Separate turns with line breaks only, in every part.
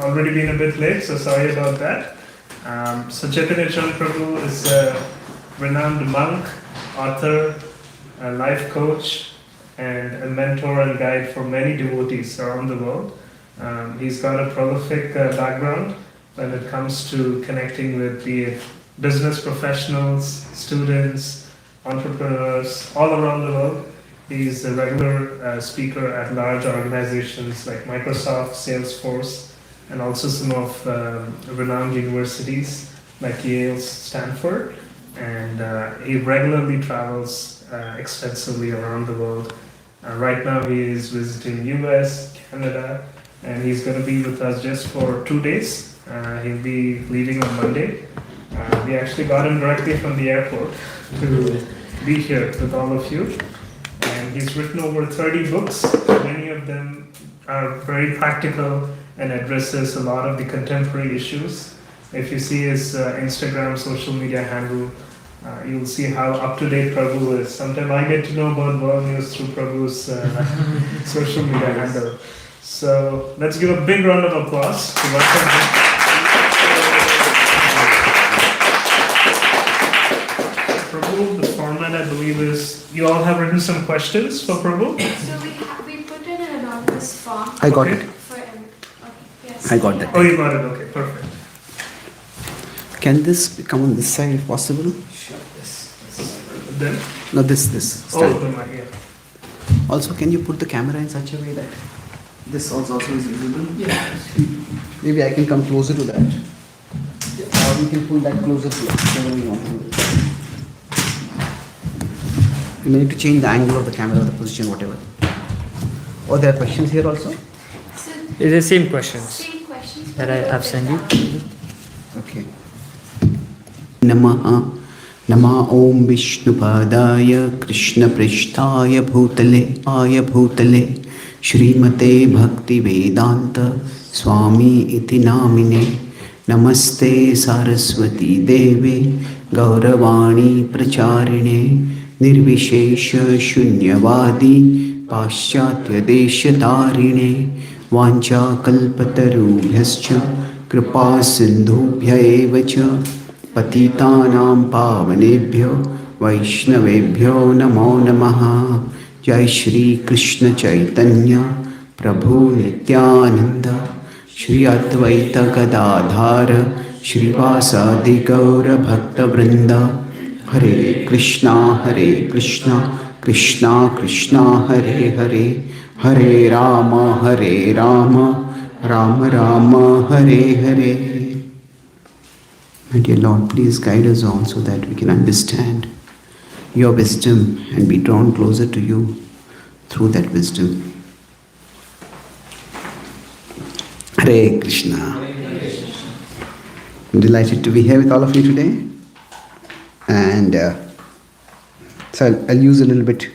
Already been a bit late, so sorry about that. So Chaitanya Prabhu is a renowned monk, author, a life coach, and a mentor and guide for many devotees around the world. He's got a prolific background when it comes to connecting with the business professionals, students, entrepreneurs all around the world. He's a regular speaker at large organizations like Microsoft, Salesforce, and also some of renowned universities like Yale, Stanford. And he regularly travels extensively around the world. Right now he is visiting US, Canada, and he's going to be with us just for 2 days. He'll be leaving on Monday. We actually got him directly from the airport to be here with all of you. And he's written over 30 books. Many of them are very practical and addresses a lot of the contemporary issues. If you see his Instagram social media handle, you'll see how up-to-date Prabhu is. Sometimes I get to know about world news through Prabhu's social media handle. So let's give a big round of applause to welcome him. Prabhu, the format I believe is you all have written some questions for Prabhu.
So we put in an anonymous form.
I got it.
For okay, yes.
I got that.
Oh, you got it. Okay, perfect.
Can this come on this side if possible?
Sure. Then?
No, this.
Oh,
Stand.
the mic, yeah.
Also, can you put the camera in such a way that this also is visible?
Yeah.
Maybe I can come closer to that. Or we can pull that closer to us. Whatever we want to do. You need to change the angle of the camera, the position, whatever. Or there are questions here also?
So
It's the same questions
same questions
that I have sent you.
Okay. Namaha Nama Om Vishnupadaya Krishna Prishtaya Bhutale Shrimate Bhakti Vedanta Swami Iti Namine Namaste Saraswati Deve Gauravani Pracharine Nirvishesha Shunyavadi Paschatya Deshatarine Vancha Kalpatarubhyascha Kripa Sindhubhya eva cha Patitanam Pavanebhyo Vaishnavebhyo Namo Namaha Jai Shri Krishna Chaitanya Prabhu Nityananda Shri Advaita Gadadhara Shri Vasadi Gaura Bhakta Vrinda Hare Krishna Krishna Krishna Hare Hare Hare Rama Rama Rama Hare Hare. My dear Lord, please guide us all so that we can understand your wisdom and be drawn closer to you through that wisdom. Hare Krishna. I'm delighted to be here with all of you today. And so I'll use a little bit.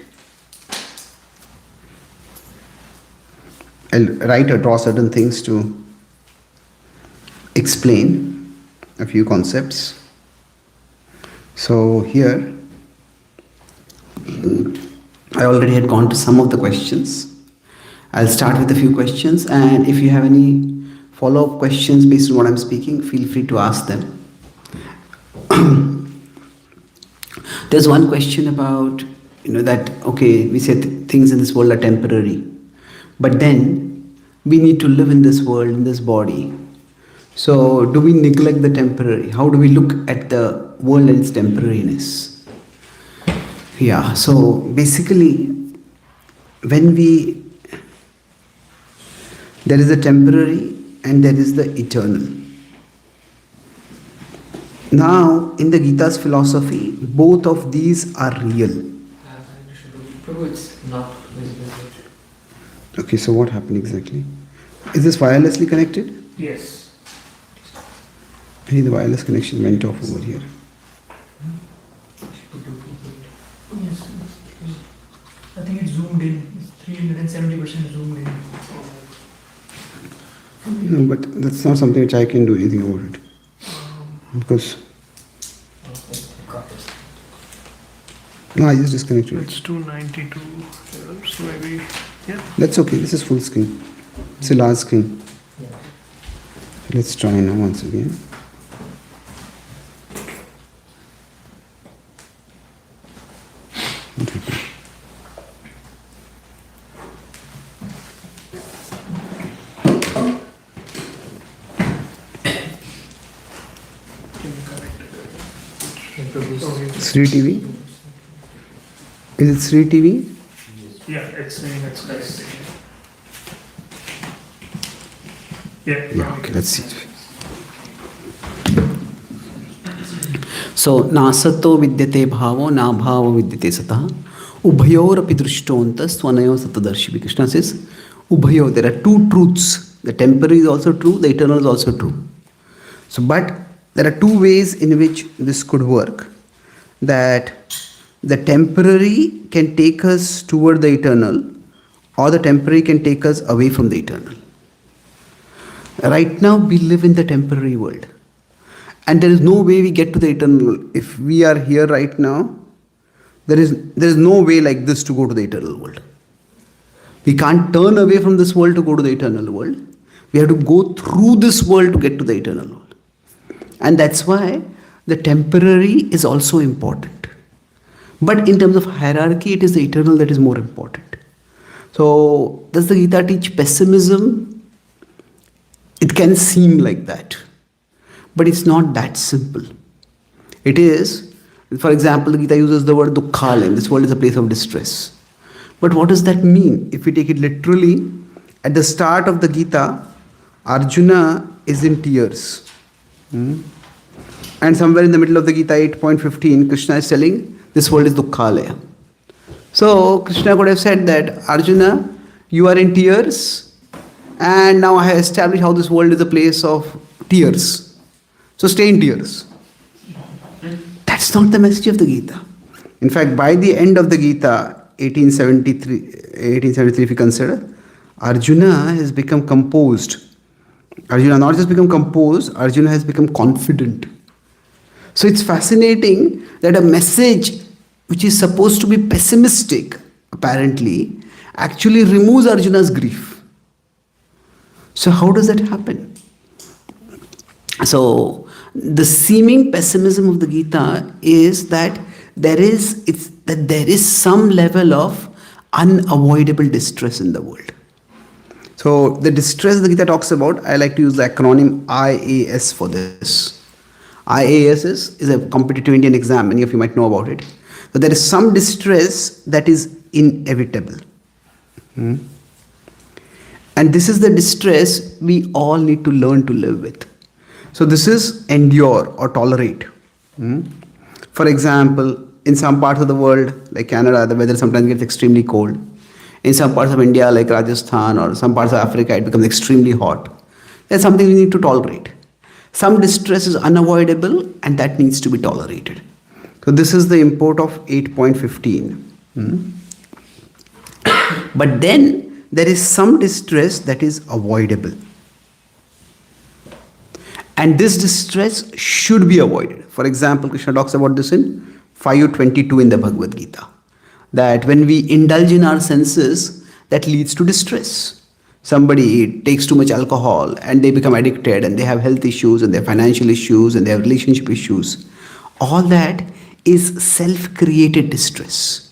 I'll write or draw certain things to explain a few concepts. So here, I already had gone to some of the questions. I'll start with a few questions, and if you have any follow-up questions based on what I'm speaking, feel free to ask them. There's one question about, that, okay, we said things in this world are temporary, but then we need to live in this world, in this body. So do we neglect the temporary? How do we look at the world and its temporariness? Yeah, so basically, when there is the temporary and there is the eternal. Now, in the Gita's philosophy, both of these are real.
Prabhu, it's not visible.
Okay, so what happened exactly? Is this wirelessly connected?
Yes.
I think the wireless connection went off over here.
Yes. I think it's zoomed in. It's 370% zoomed in.
No, but that's not something which I can do anything about it. Because... No, I just disconnected it.
It's 292, so maybe, yeah.
That's okay, this is full screen. It's a large screen. Let's try now once again. Sri TV? Is it Sri TV?
Yeah, it's saying it's correct. Yeah.
Yeah, okay, let's see. So, nasato vidyate bhavo, na bhavo vidyate satah. Ubhayor api drishtonta swanayo satadarshi. Krishna says, Ubhayor, there are two truths. The temporary is also true, the eternal is also true. So, but there are two ways in which this could work. That the temporary can take us toward the eternal, or the temporary can take us away from the eternal. Right now, we live in the temporary world. And there is no way we get to the eternal. If we are here right now, there is no way like this to go to the eternal world. We can't turn away from this world to go to the eternal world. We have to go through this world to get to the eternal world. And that's why the temporary is also important. But in terms of hierarchy, it is the eternal that is more important. So, does the Gita teach pessimism? It can seem like that. But it's not that simple. It is, for example, the Gita uses the word dukkhalayam. This world is a place of distress. But what does that mean? If we take it literally, at the start of the Gita, Arjuna is in tears. And somewhere in the middle of the Gita 8.15, Krishna is telling, this world is dukkhalaya. So, Krishna could have said that, Arjuna, you are in tears, and now I have established how this world is a place of tears. So stay in tears. That's not the message of the Gita. In fact, by the end of the Gita, 1873 if you consider, Arjuna has become composed. Arjuna not just become composed, Arjuna has become confident. So it's fascinating that a message which is supposed to be pessimistic, apparently, actually removes Arjuna's grief. So how does that happen? So the seeming pessimism of the Gita is that there is some level of unavoidable distress in the world. So the distress the Gita talks about, I like to use the acronym IAS for this. IAS is a competitive Indian exam, many of you might know about it. So there is some distress that is inevitable. And this is the distress we all need to learn to live with. So this is endure or tolerate. For example, in some parts of the world, like Canada, the weather sometimes gets extremely cold. In some parts of India, like Rajasthan, or some parts of Africa, it becomes extremely hot. That's something we need to tolerate. Some distress is unavoidable, and that needs to be tolerated. So this is the import of 8.15. But then there is some distress that is avoidable. And this distress should be avoided. For example, Krishna talks about this in 5.22 in the Bhagavad Gita. That when we indulge in our senses, that leads to distress. Somebody takes too much alcohol and they become addicted and they have health issues and they have financial issues and they have relationship issues. All that is self-created distress.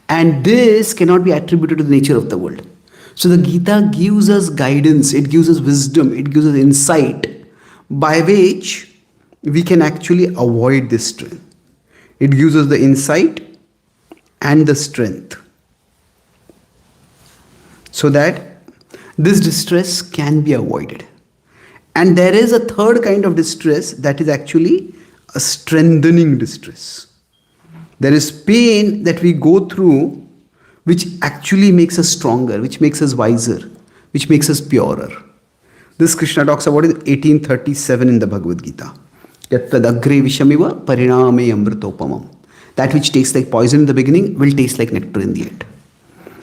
And this cannot be attributed to the nature of the world. So the Gita gives us guidance, it gives us wisdom, it gives us insight by which we can actually avoid this strength. It gives us the insight and the strength so that this distress can be avoided. And there is a third kind of distress that is actually a strengthening distress. There is pain that we go through which actually makes us stronger, which makes us wiser, which makes us purer. This Krishna talks about in 1837 in the Bhagavad Gita. Yattad agre vishamiva pariname amritopamam. That which tastes like poison in the beginning will taste like nectar in the end.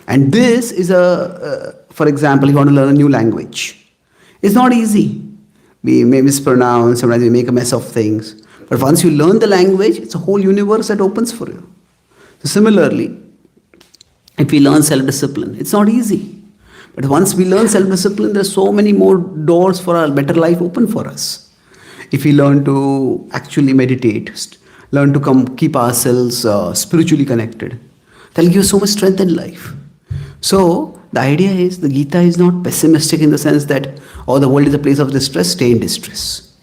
And this is for example, you want to learn a new language. It's not easy. We may mispronounce, sometimes we make a mess of things. But once you learn the language, it's a whole universe that opens for you. So similarly, if we learn self-discipline, it's not easy. But once we learn self-discipline, there's so many more doors for a better life open for us. If we learn to actually meditate, learn to keep ourselves spiritually connected, that'll give us so much strength in life. So the idea is the Gita is not pessimistic in the sense that, oh, the world is a place of distress, stay in distress.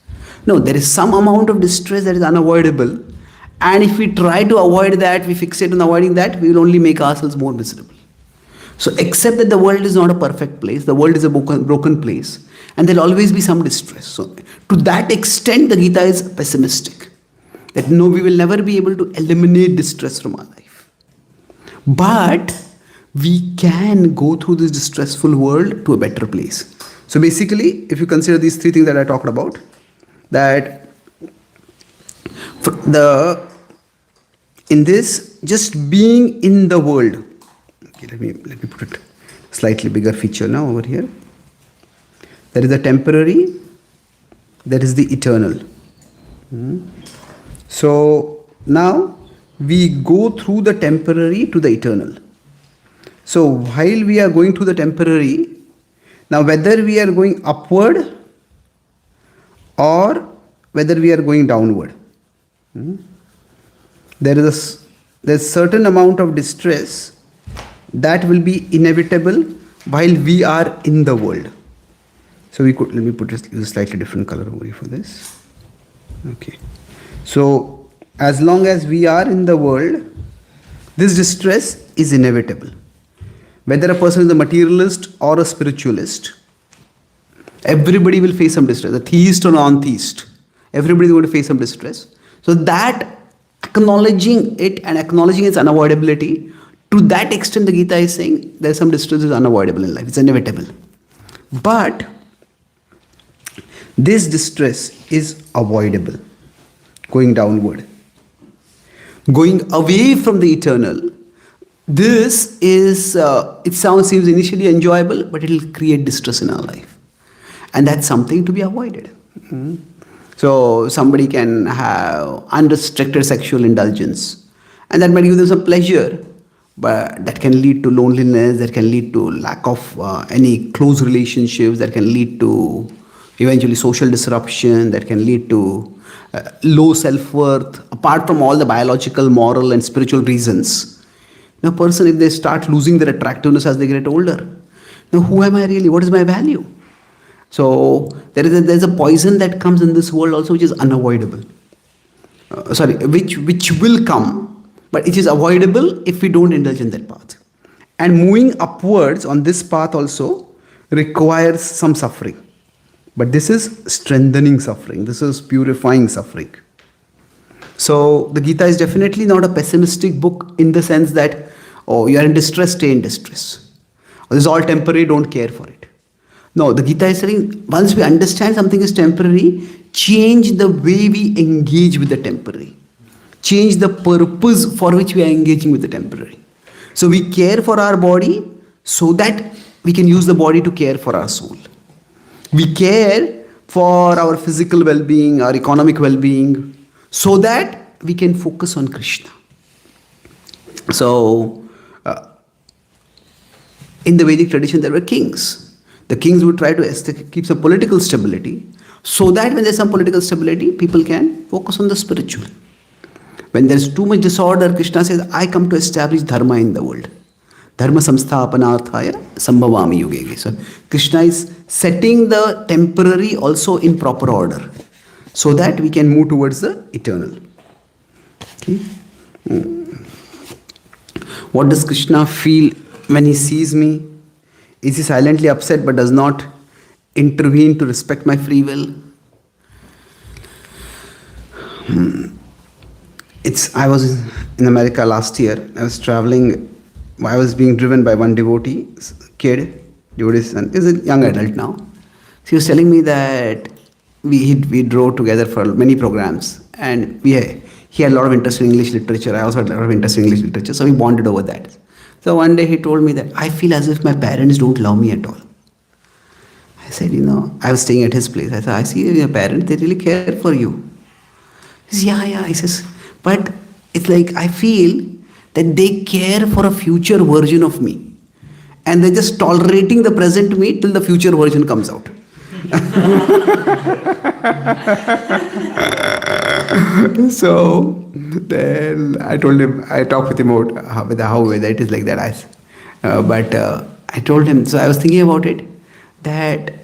No, there is some amount of distress that is unavoidable. And if we try to avoid that, we fixate on avoiding that, we will only make ourselves more miserable. So accept that the world is not a perfect place, the world is a broken place, and there will always be some distress. So to that extent, the Gita is pessimistic. That no, we will never be able to eliminate distress from our life. But we can go through this distressful world to a better place. So basically, if you consider these three things that I talked about, that in this, just being in the world. Okay, let me put it slightly bigger feature now over here. There is the temporary, there is the eternal. So now we go through the temporary to the eternal. So while we are going through the temporary, now whether we are going upward or whether we are going downward, there's certain amount of distress that will be inevitable while we are in the world. So let me put a slightly different color over here for this. Okay. So as long as we are in the world, this distress is inevitable. Whether a person is a materialist or a spiritualist, everybody will face some distress. A theist or non-theist, everybody is going to face some distress. So that acknowledging it and acknowledging its unavoidability, to that extent the Gita is saying there's some distress is unavoidable in life, it's inevitable. But this distress is avoidable, going downward. Going away from the eternal, this is, seems initially enjoyable, but it will create distress in our life. And that's something to be avoided. So somebody can have unrestricted sexual indulgence, and that might give them some pleasure, but that can lead to loneliness, that can lead to lack of any close relationships, that can lead to eventually social disruption, that can lead to low self-worth, apart from all the biological, moral and spiritual reasons. A person, if they start losing their attractiveness as they get older, now who am I really? What is my value? So there's a poison that comes in this world also which is unavoidable. Which will come, but it is avoidable if we don't indulge in that path. And moving upwards on this path also requires some suffering. But this is strengthening suffering. This is purifying suffering. So the Gita is definitely not a pessimistic book in the sense that, oh, you are in distress, stay in distress. Or this is all temporary, don't care for it. No, the Gita is saying once we understand something is temporary, change the way we engage with the temporary. Change the purpose for which we are engaging with the temporary. So we care for our body so that we can use the body to care for our soul. We care for our physical well-being, our economic well-being, so that we can focus on Krishna. So, in the Vedic tradition, there were kings. The kings would try to keep some political stability, so that when there's some political stability, people can focus on the spiritual. When there's too much disorder, Krishna says, I come to establish dharma in the world. Dharma samsthapanarthaya sambhavami yugege. So Krishna is setting the temporary also in proper order, so that we can move towards the eternal. Okay? What does Krishna feel when he sees me? Is he silently upset but does not intervene to respect my free will? I was in America last year. I was traveling. I was being driven by one devotee, devotee son. He's a young adult now. So he was telling me that we drove together for many programs, and he had a lot of interest in English literature. I also had a lot of interest in English literature, so we bonded over that. So one day he told me that I feel as if my parents don't love me at all. I said, I was staying at his place. I said, I see your parents, they really care for you. He says, yeah. He says, but it's like I feel that they care for a future version of me. and they're just tolerating the present me till the future version comes out. So then I told him, I talked with him about how whether it is like that. But I told him, so I was thinking about it, that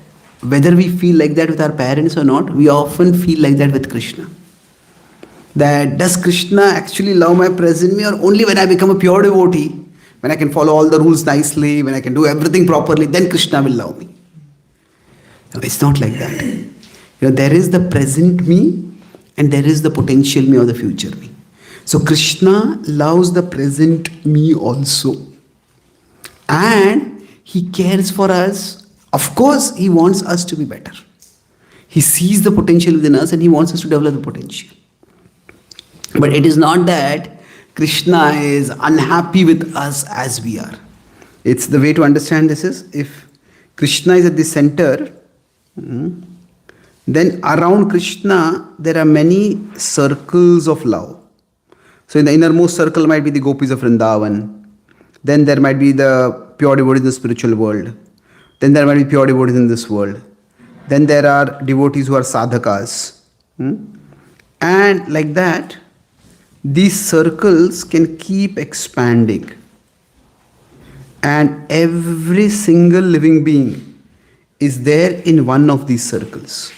whether we feel like that with our parents or not, we often feel like that with Krishna. That does Krishna actually love my present me, or only when I become a pure devotee, when I can follow all the rules nicely, when I can do everything properly, then Krishna will love me? No, it's not like that. There is the present me and there is the potential me or the future me. So Krishna loves the present me also. And he cares for us. Of course, he wants us to be better. He sees the potential within us and he wants us to develop the potential. But it is not that Krishna is unhappy with us as we are. It's the way to understand this is, if Krishna is at the center, then around Krishna there are many circles of love. So in the innermost circle might be the gopis of Vrindavan. Then there might be the pure devotees in the spiritual world. Then there might be pure devotees in this world. Then there are devotees who are sadhakas. And like that, these circles can keep expanding. And every single living being is there in one of these circles.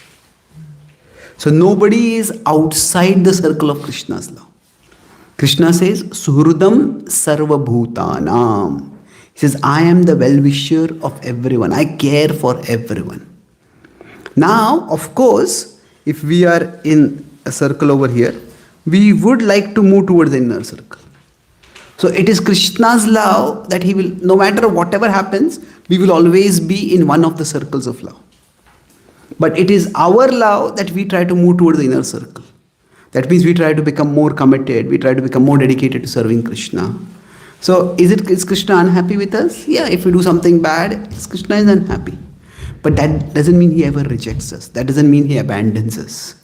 So nobody is outside the circle of Krishna's love. Krishna says, Suhrudam Sarva Bhutanam. He says, I am the well-wisher of everyone. I care for everyone. Now, of course, if we are in a circle over here, we would like to move towards the inner circle. So it is Krishna's love that he will, no matter whatever happens, we will always be in one of the circles of love. But it is our love that we try to move towards the inner circle. That means we try to become more committed, we try to become more dedicated to serving Krishna. So is Krishna unhappy with us? Yeah, if we do something bad, Krishna is unhappy. But that doesn't mean he ever rejects us. That doesn't mean he abandons us.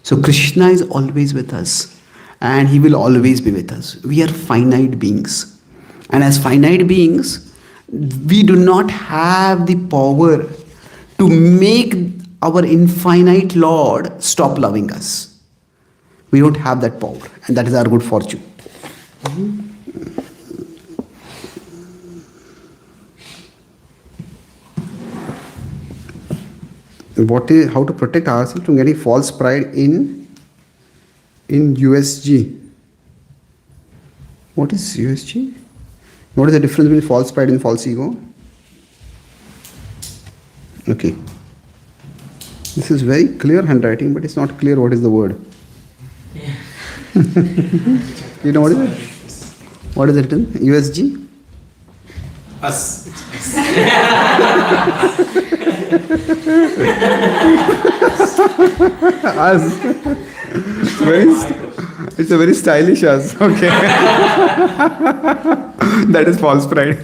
So Krishna is always with us and he will always be with us. We are finite beings. And as finite beings, we do not have the power to make our infinite Lord stop loving us. We don't have that power, and that is our good fortune. How to protect ourselves from getting false pride in USG? What is USG? What is the difference between false pride and false ego? Okay. This is very clear handwriting, but it's not clear what is the word.
Yeah.
You know what is it? What is it written? USG?
Us.
Us. It's a very stylish us. Okay. That is false pride.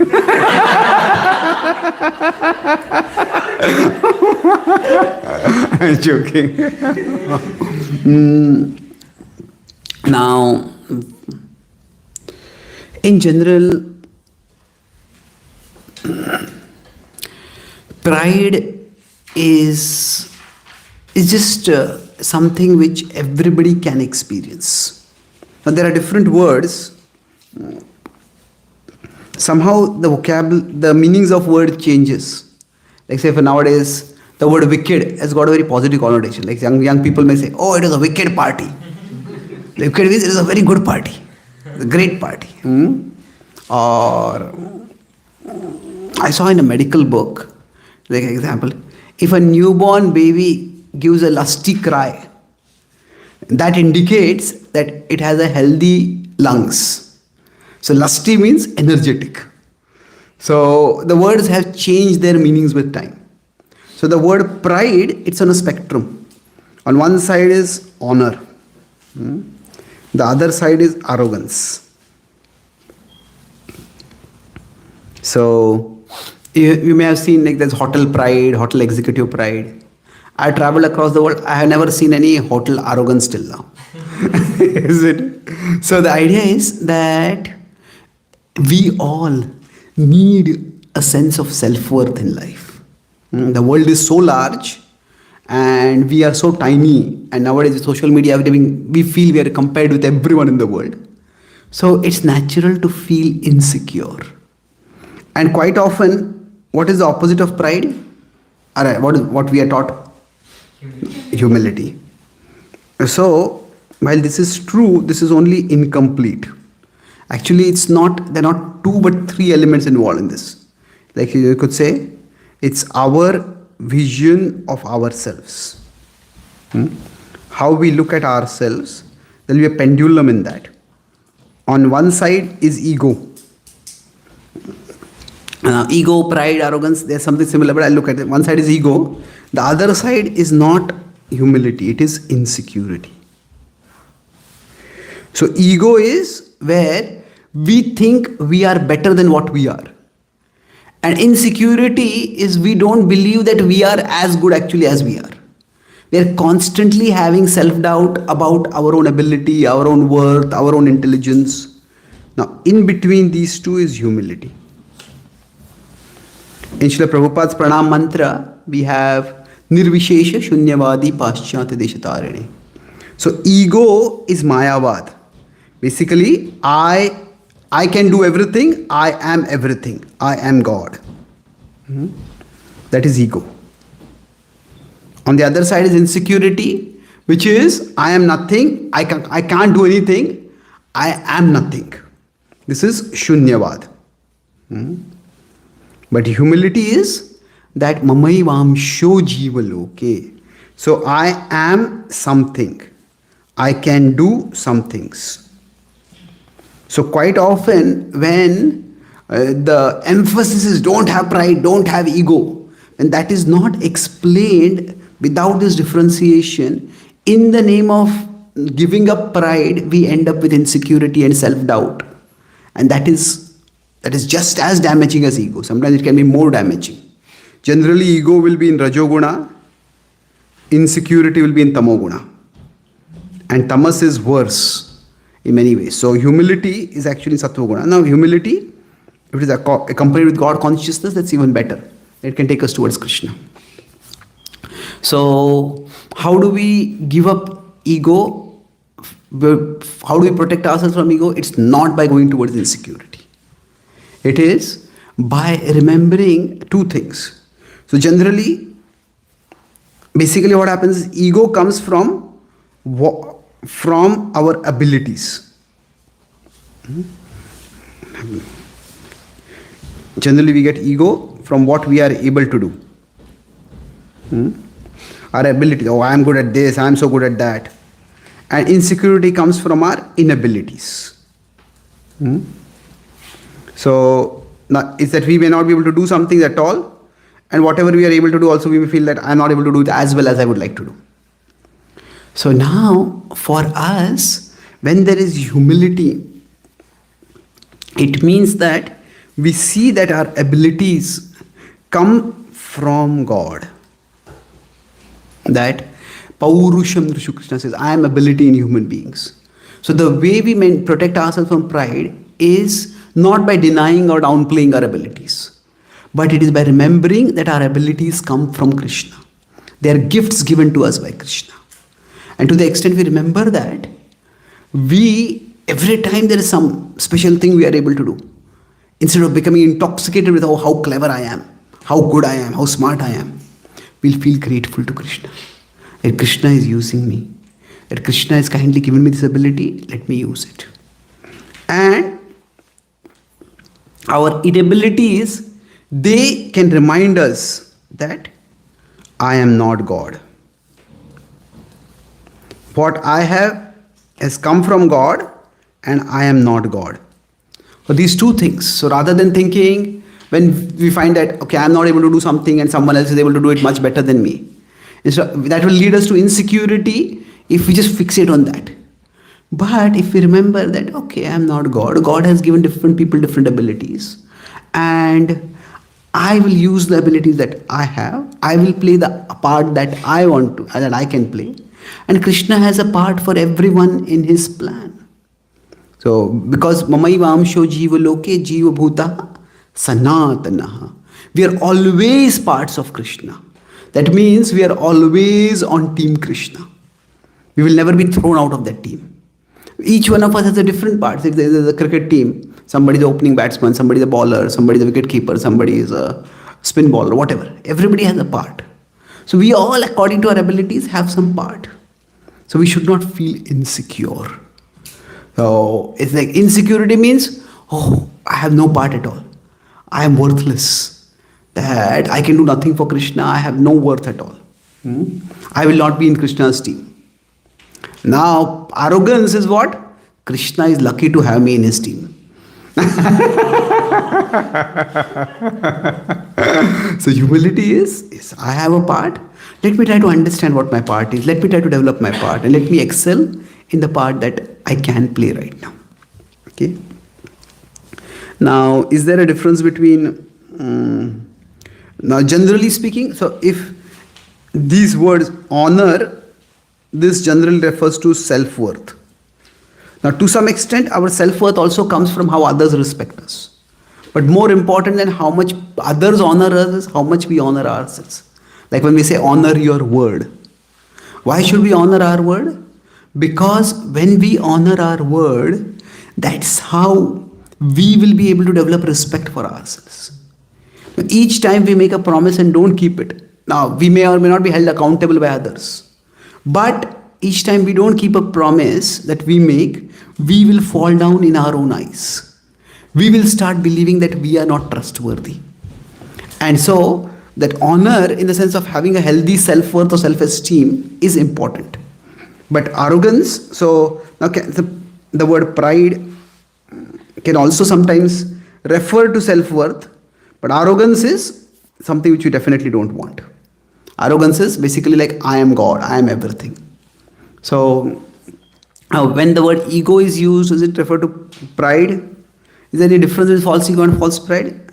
I'm joking. Now, in general, pride is just something which everybody can experience. Now, there are different words. Somehow the meanings of word changes. Like say for nowadays, the word wicked has got a very positive connotation. Like young people may say, oh, it was a wicked party. Wicked means it is a very good party. A great party. Or I saw in a medical book, like example, if a newborn baby gives a lusty cry, that indicates that it has a healthy lungs. So lusty means energetic. So the words have changed their meanings with time. So the word pride, it's on a spectrum. On one side is honor. The other side is arrogance. So you may have seen like there's hotel pride, hotel executive pride. I traveled across the world. I have never seen any hotel arrogance till now. Is it? So the idea is that we all need a sense of self-worth in life. The world is so large and we are so tiny, and nowadays with social media everything, we feel we are compared with everyone in the world. So it's natural to feel insecure. And quite often, what is the opposite of pride? What we are taught? Humility. So, while this is true, this is only incomplete. Actually, there are not two but three elements involved in this. Like you could say, it's our vision of ourselves. How we look at ourselves, there will be a pendulum in that. On one side is ego. Ego, pride, arrogance, there's something similar, but I'll look at it. One side is ego. The other side is not humility, it is insecurity. So ego is where we think we are better than what we are. And insecurity is we don't believe that we are as good actually as we are. We are constantly having self-doubt about our own ability, our own worth, our own intelligence. Now, in between these two is humility. In Srila Prabhupada's Pranam Mantra, we have Nirvishesha Shunyavadi Paschatya Deshatarine. So, ego is Mayavad. Basically, I can do everything, I am everything, I am God. That is ego. On the other side is insecurity, which is I am nothing, I can't do anything, I am nothing. This is Shunyavad. But humility is that Mamaivam Sho Jiva Loke. So I am something, I can do some things. So quite often when the emphasis is don't have pride, don't have ego, and that is not explained without this differentiation, in the name of giving up pride, we end up with insecurity and self-doubt. And that is just as damaging as ego. Sometimes it can be more damaging. Generally, ego will be in Rajoguna, insecurity will be in Tamoguna. And tamas is worse in many ways. So humility is actually Sattva-guna. Now humility, if it is accompanied with God consciousness, that's even better. It can take us towards Krishna. So how do we give up ego? How do we protect ourselves from ego? It's not by going towards insecurity. It is by remembering two things. So generally, basically what happens is ego comes from our abilities. Generally we get ego from what we are able to do. Our ability, oh I am good at this, I am so good at that. And insecurity comes from our inabilities. So it's that we may not be able to do something at all, and whatever we are able to do also we may feel that I am not able to do it as well as I would like to do. So now, for us, when there is humility, it means that we see that our abilities come from God. That Paurusham Rishu Krishna says, I am ability in human beings. So the way we protect ourselves from pride is not by denying or downplaying our abilities, but it is by remembering that our abilities come from Krishna. They are gifts given to us by Krishna. And to the extent we remember that, every time there is some special thing we are able to do, instead of becoming intoxicated with how clever I am, how good I am, how smart I am, we'll feel grateful to Krishna. That Krishna is using me. That Krishna has kindly given me this ability, let me use it. And our inabilities, they can remind us that I am not God. What I have has come from God and I am not God. So these two things. So rather than thinking, when we find that, okay, I am not able to do something and someone else is able to do it much better than me, so that will lead us to insecurity if we just fixate on that. But if we remember that, okay, I am not God. God has given different people different abilities. And I will use the abilities that I have. I will play the part that I want to, that I can play. And Krishna has a part for everyone in his plan. So, because Mamaivam Sho Jiva Loke Jiva Bhuta Sanatanaha. We are always parts of Krishna. That means we are always on Team Krishna. We will never be thrown out of that team. Each one of us has a different part. If there is a cricket team, somebody is the opening batsman, somebody is a bowler, somebody is a wicket keeper, somebody is a spin bowler, whatever. Everybody has a part. So we all, according to our abilities, have some part. So we should not feel insecure. So it's like insecurity means, oh, I have no part at all. I am worthless. That I can do nothing for Krishna. I have no worth at all. I will not be in Krishna's team. Now, arrogance is what? Krishna is lucky to have me in his team. So humility is I have a part. Let me try to understand what my part is. Let me try to develop my part. And let me excel in the part that I can play right now. Okay. Now, is there a difference between... now, generally speaking, so if these words honor, this generally refers to self-worth. Now, to some extent, our self-worth also comes from how others respect us. But more important than how much others honor us is how much we honor ourselves. Like when we say honor your word. Why should we honor our word? Because when we honor our word, that's how we will be able to develop respect for ourselves. Each time we make a promise and don't keep it. Now, we may or may not be held accountable by others. But each time we don't keep a promise that we make, we will fall down in our own eyes. We will start believing that we are not trustworthy. And so, that honor in the sense of having a healthy self-worth or self-esteem is important. But arrogance, so now the word pride can also sometimes refer to self-worth, but arrogance is something which you definitely don't want. Arrogance is basically like, I am God, I am everything. So, when the word ego is used, does it refer to pride? Is there any difference between false ego and false pride?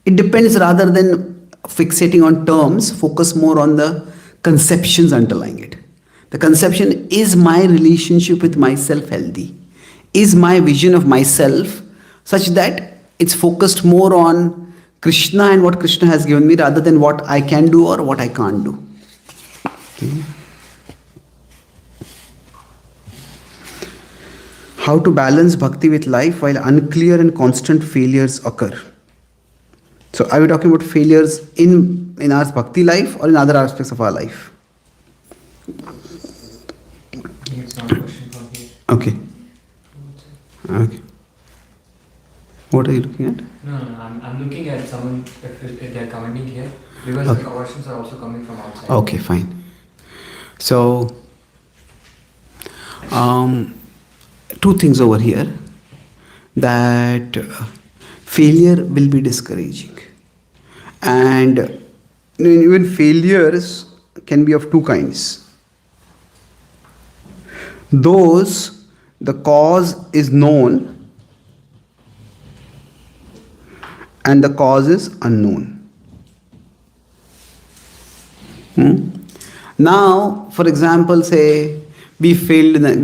It depends. Rather than fixating on terms, focus more on the conceptions underlying it. The conception, is my relationship with myself healthy? Is my vision of myself such that it's focused more on Krishna and what Krishna has given me rather than what I can do or what I can't do. Okay. How to balance bhakti with life while unclear and constant failures occur. So are we talking about failures in our bhakti life or in other aspects of our life?
It's not a question from here.
Okay. Okay. What are you looking at?
No, I'm looking at someone if they're commenting here because
Okay.
the questions are also coming from outside.
Okay, fine. So, two things over here. That failure will be discouraging. And even failures can be of two kinds. Those the cause is known and the cause is unknown. Now, for example, say we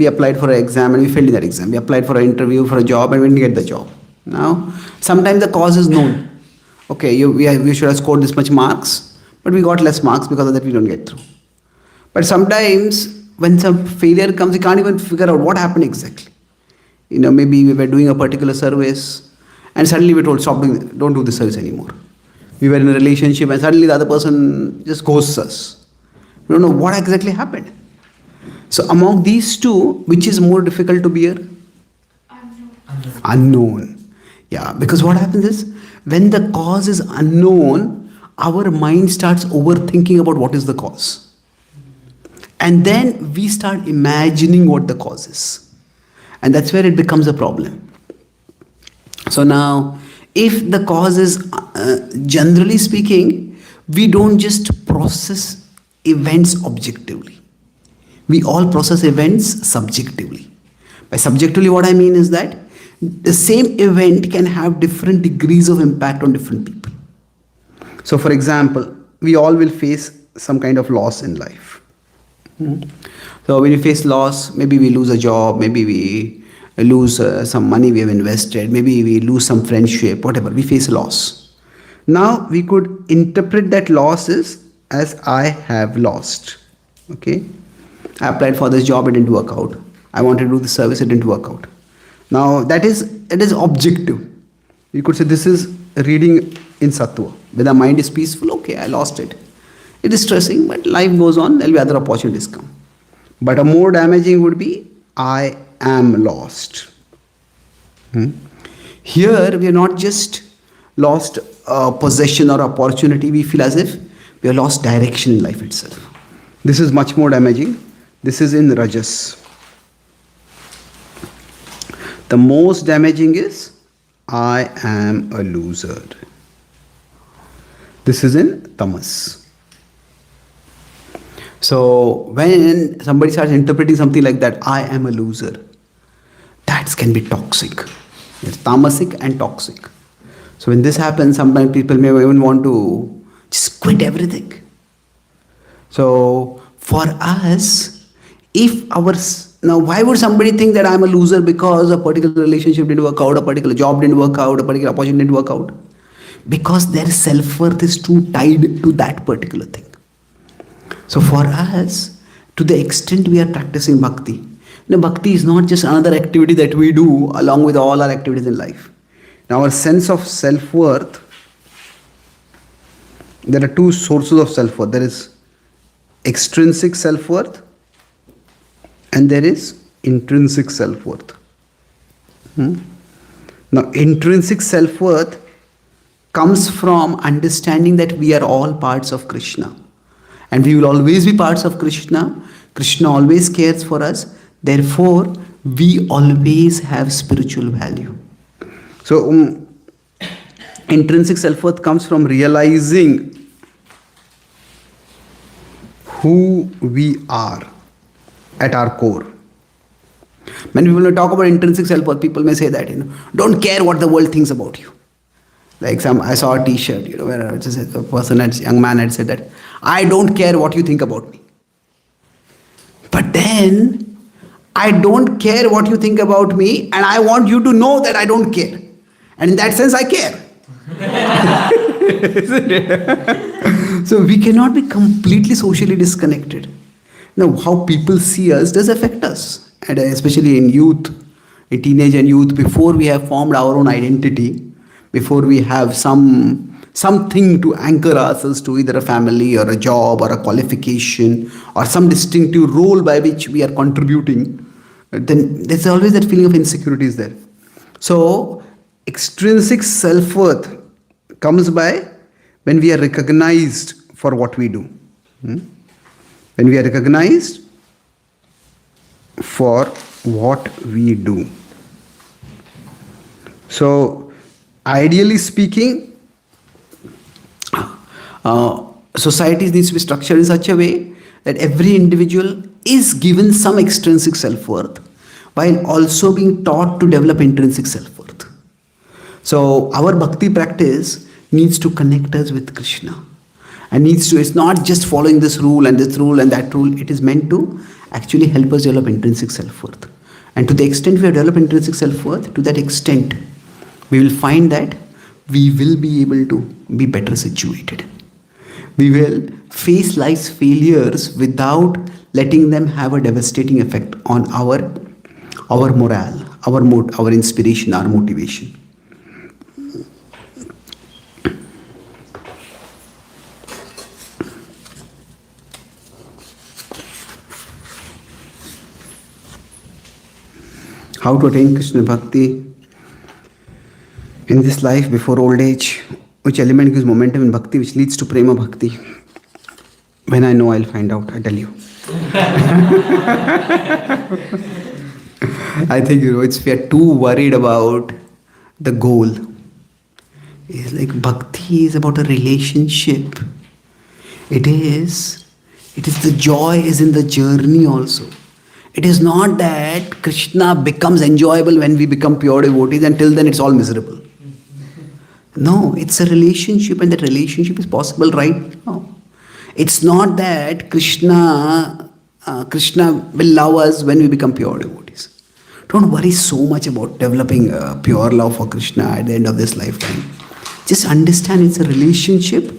applied for an exam and we failed in that exam. We applied for an interview for a job and we didn't get the job. Now, sometimes the cause is known. Okay, we should have scored this much marks, but we got less marks because of that we don't get through. But sometimes when some failure comes, we can't even figure out what happened exactly. Maybe we were doing a particular service and suddenly we're told, don't do this service anymore. We were in a relationship and suddenly the other person just ghosts us. We don't know what exactly happened. So among these two, which is more difficult to bear? Unknown. Yeah, because what happens is, when the cause is unknown, our mind starts overthinking about what is the cause. And then we start imagining what the cause is. And that's where it becomes a problem. So now, if the cause is, generally speaking, we don't just process events objectively. We all process events subjectively. By subjectively, what I mean is that the same event can have different degrees of impact on different people. So, for example, we all will face some kind of loss in life. So, when we face loss, maybe we lose a job, maybe we lose some money we have invested, maybe we lose some friendship, whatever, we face loss. Now we could interpret that loss as I have lost. Okay? I applied for this job, it didn't work out. I wanted to do this service, it didn't work out. Now it is objective. You could say this is reading in Sattva. When the mind is peaceful, okay, I lost it. It is stressing, but life goes on, there will be other opportunities come. But a more damaging would be, I am lost. Here, we are not just lost a possession or opportunity, we feel as if we have lost direction in life itself. This is much more damaging. This is in Rajas. The most damaging is, I am a loser. This is in Tamas. So when somebody starts interpreting something like that, I am a loser, that can be toxic. It's tamasic and toxic. So when this happens, sometimes people may even want to just quit everything. So for us, now why would somebody think that I'm a loser because a particular relationship didn't work out, a particular job didn't work out, a particular opportunity didn't work out? Because their self-worth is too tied to that particular thing. So for us, to the extent we are practicing bhakti, bhakti is not just another activity that we do along with all our activities in life. In our sense of self-worth, there are two sources of self-worth. There is extrinsic self-worth and there is intrinsic self-worth. Now, intrinsic self-worth comes from understanding that we are all parts of Krishna. And we will always be parts of Krishna. Krishna always cares for us. Therefore, we always have spiritual value. So, intrinsic self-worth comes from realizing who we are at our core. When people talk about intrinsic self-worth, people may say that, don't care what the world thinks about you. Like I saw a T-shirt, where a person, young man had said that, I don't care what you think about me. But then, I don't care what you think about me, and I want you to know that I don't care. And in that sense, I care. So we cannot be completely socially disconnected. Now, how people see us does affect us. And especially in youth, in teenage and youth, before we have formed our own identity, before we have something to anchor ourselves to, either a family or a job or a qualification or some distinctive role by which we are contributing, then there's always that feeling of insecurity is there. So extrinsic self-worth comes by when we are recognized for what we do. When we are recognized for what we do. So ideally speaking, society needs to be structured in such a way that every individual is given some extrinsic self-worth while also being taught to develop intrinsic self-worth. So our bhakti practice needs to connect us with Krishna. And it's not just following this rule and that rule. It is meant to actually help us develop intrinsic self-worth. And to the extent we have developed intrinsic self-worth, to that extent, we will find that we will be able to be better situated. We will face life's failures without letting them have a devastating effect on our morale, our inspiration, our motivation. How to attain Krishna Bhakti in this life before old age? Which element gives momentum in Bhakti which leads to Prema Bhakti? When I know, I'll find out, I tell you. I think, we are too worried about the goal. It's like Bhakti is about a relationship. It is the joy is in the journey also. It is not that Krishna becomes enjoyable when we become pure devotees, and till then it's all miserable. No, it's a relationship, and that relationship is possible right now. It's not that Krishna will love us when we become pure devotees. Don't worry so much about developing pure love for Krishna at the end of this lifetime. Just understand it's a relationship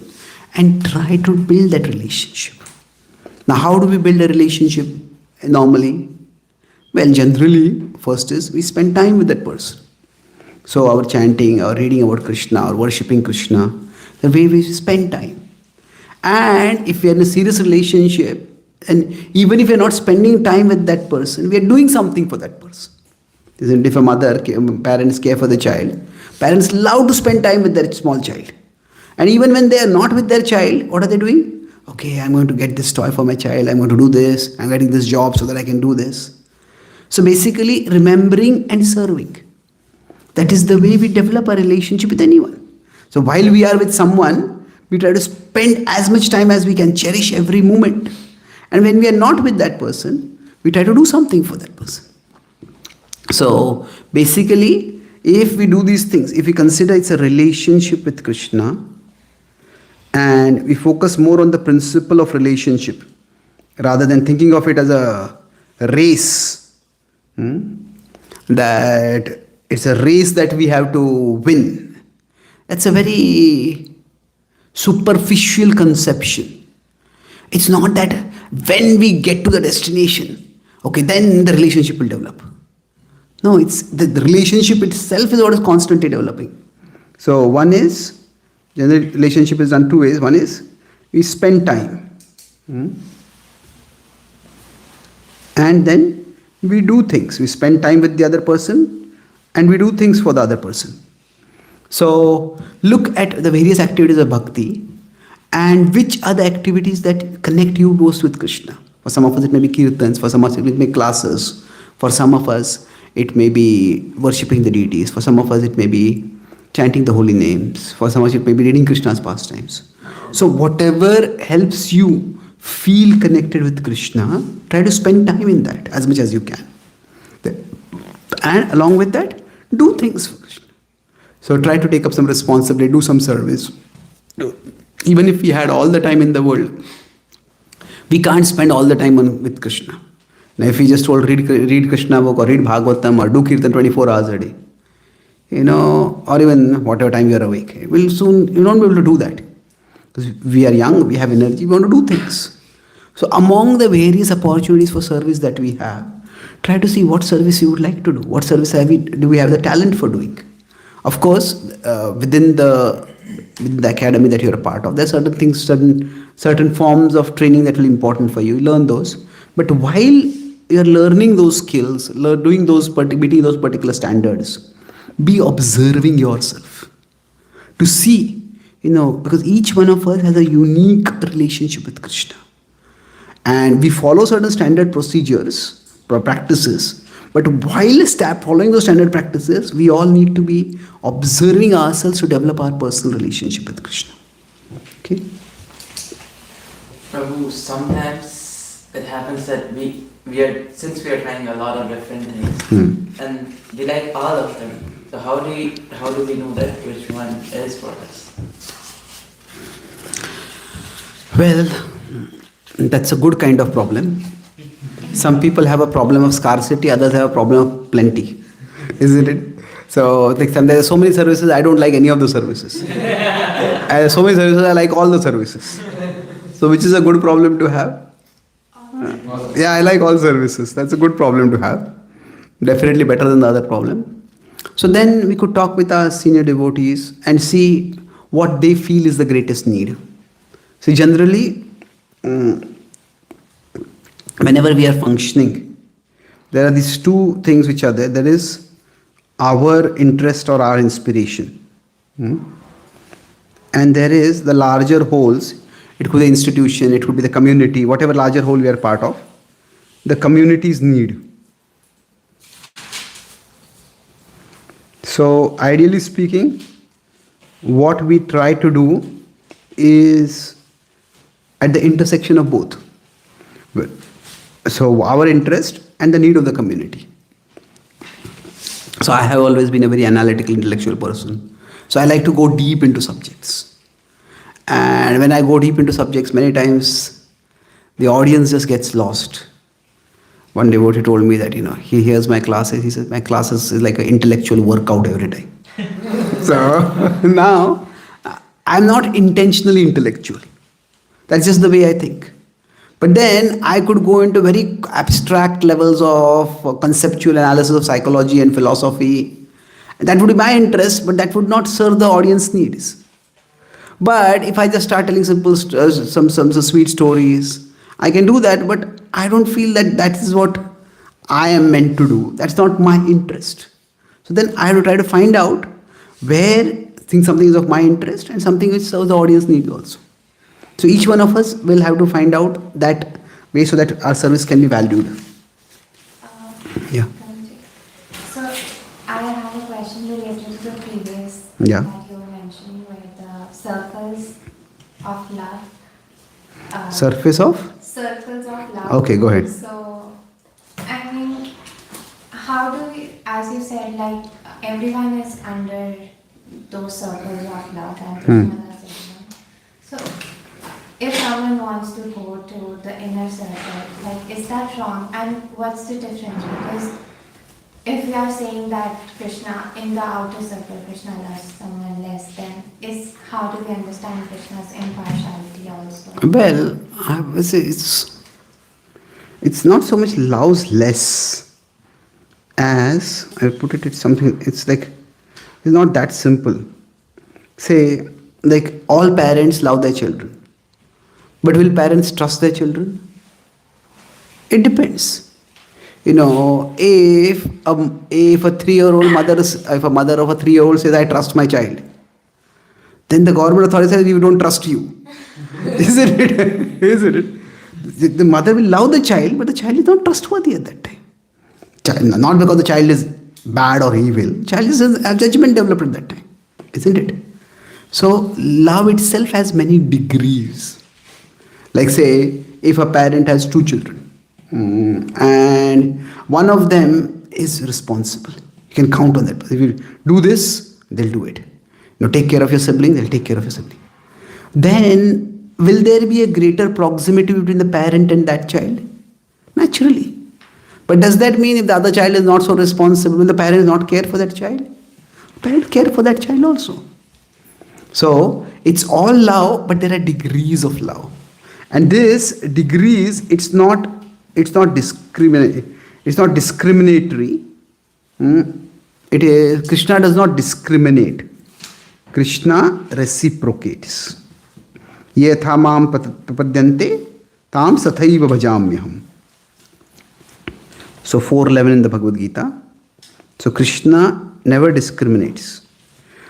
and try to build that relationship. Now, how do we build a relationship normally? Well, generally, first is we spend time with that person. So, our chanting, our reading about Krishna, or worshipping Krishna, the way we spend time. And if we are in a serious relationship, and even if we are not spending time with that person, we are doing something for that person. Isn't it? If a mother, parents care for the child, parents love to spend time with their small child. And even when they are not with their child, what are they doing? Okay, I'm going to get this toy for my child, I'm going to do this, I'm getting this job so that I can do this. So basically, remembering and serving. That is the way we develop a relationship with anyone. So while we are with someone, we try to spend as much time as we can, cherish every moment. And when we are not with that person, we try to do something for that person. So basically, if we do these things, if we consider it's a relationship with Krishna, and we focus more on the principle of relationship, rather than thinking of it as a race, that it's a race that we have to win. That's a very superficial conception. It's not that when we get to the destination, okay, then the relationship will develop. No, it's the relationship itself is what is constantly developing. So one is, general relationship is done two ways. One is we spend time. And then we do things. We spend time with the other person and we do things for the other person. So look at the various activities of bhakti and which are the activities that connect you most with Krishna. For some of us it may be kirtans, for some of us it may be classes, for some of us it may be worshipping the deities, for some of us it may be chanting the holy names, for some of us it may be reading Krishna's pastimes. So whatever helps you feel connected with Krishna, try to spend time in that as much as you can. And along with that, do things for Krishna. So try to take up some responsibility, do some service. Even if we had all the time in the world, we can't spend all the time with Krishna. Now if we just told read Krishna book or read Bhagavatam or do Kirtan 24 hours a day, or even whatever time you are awake, you won't be able to do that. Because we are young, we have energy, we want to do things. So among the various opportunities for service that we have, try to see what service you would like to do. What service do we have the talent for doing? Of course, within the academy that you're a part of, there are certain things, certain forms of training that will be important for you. Learn those. But while you're learning those skills, meeting those particular standards, be observing yourself to see, because each one of us has a unique relationship with Krishna. And we follow certain standard procedures, practices. But while following those standard practices, we all need to be observing ourselves to develop our personal relationship with Krishna. Okay?
Prabhu, sometimes it happens that since we are trying a lot of different things, and we like all of them. So how do we know that which one is for us?
Well, that's a good kind of problem. Some people have a problem of scarcity, others have a problem of plenty, isn't it? So there are so many services, I don't like any of the services. And so many services, I like all the services. So which is a good problem to have? Yeah, I like all services. That's a good problem to have. Definitely better than the other problem. So then we could talk with our senior devotees and see what they feel is the greatest need. So generally, whenever we are functioning, there are these two things which are there. There is our interest or our inspiration. And there is the larger wholes. It could be the institution, it could be the community, whatever larger whole we are part of. The community's need. So ideally speaking, what we try to do is at the intersection of both. So our interest and the need of the community. So I have always been a very analytical, intellectual person. So I like to go deep into subjects. And when I go deep into subjects, many times the audience just gets lost. One devotee told me that, he hears my classes, he says, my classes is like an intellectual workout every time. So now I'm not intentionally intellectual. That's just the way I think. But then I could go into very abstract levels of conceptual analysis of psychology and philosophy. That would be my interest, but that would not serve the audience needs. But if I just start telling simple, some sweet stories, I can do that. But I don't feel that that is what I am meant to do. That's not my interest. So then I have to try to find out where something is of my interest and something which serves the audience needs also. So each one of us will have to find out that way so that our service can be valued. Yeah.
So I have a question related to the previous
Yeah.
that you were mentioning, where the circles of love.
Surface of?
Circles of love.
Okay, go ahead.
So, I mean, how do we, as you said, like everyone is under those circles of love and Krishna is everyone. So, if someone wants to go to the inner circle, like, is that wrong? And what's the difference? Because if we are saying that Krishna, in the outer circle, Krishna loves someone less, then how do we understand Krishna's impartiality also?
Well, I would say it's not so much loves less as I put it. It's something. It's like it's not that simple. Say like all parents love their children, but will parents trust their children? It depends. If a 3-year-old mother, if a mother of a 3-year-old says, "I trust my child," then the government authority says, "We don't trust you." Isn't it? Isn't it? The mother will love the child, but the child is not trustworthy at that time. Not because the child is bad or evil. Child is a judgment developed at that time. Isn't it? So love itself has many degrees. Like say, if a parent has 2 children, and one of them is responsible. You can count on that. If you do this, they'll do it. Take care of your sibling, they'll take care of your sibling. Then, will there be a greater proximity between the parent and that child? Naturally. But does that mean if the other child is not so responsible, will the parent not care for that child? The parent care for that child also. So, it's all love, but there are degrees of love. And this degrees, it's not discriminatory. It is Krishna does not discriminate. Krishna reciprocates. Ye thamam prapadyante tam sathaiva bhajamyaham. So 4:11 in the Bhagavad Gita. So Krishna never discriminates.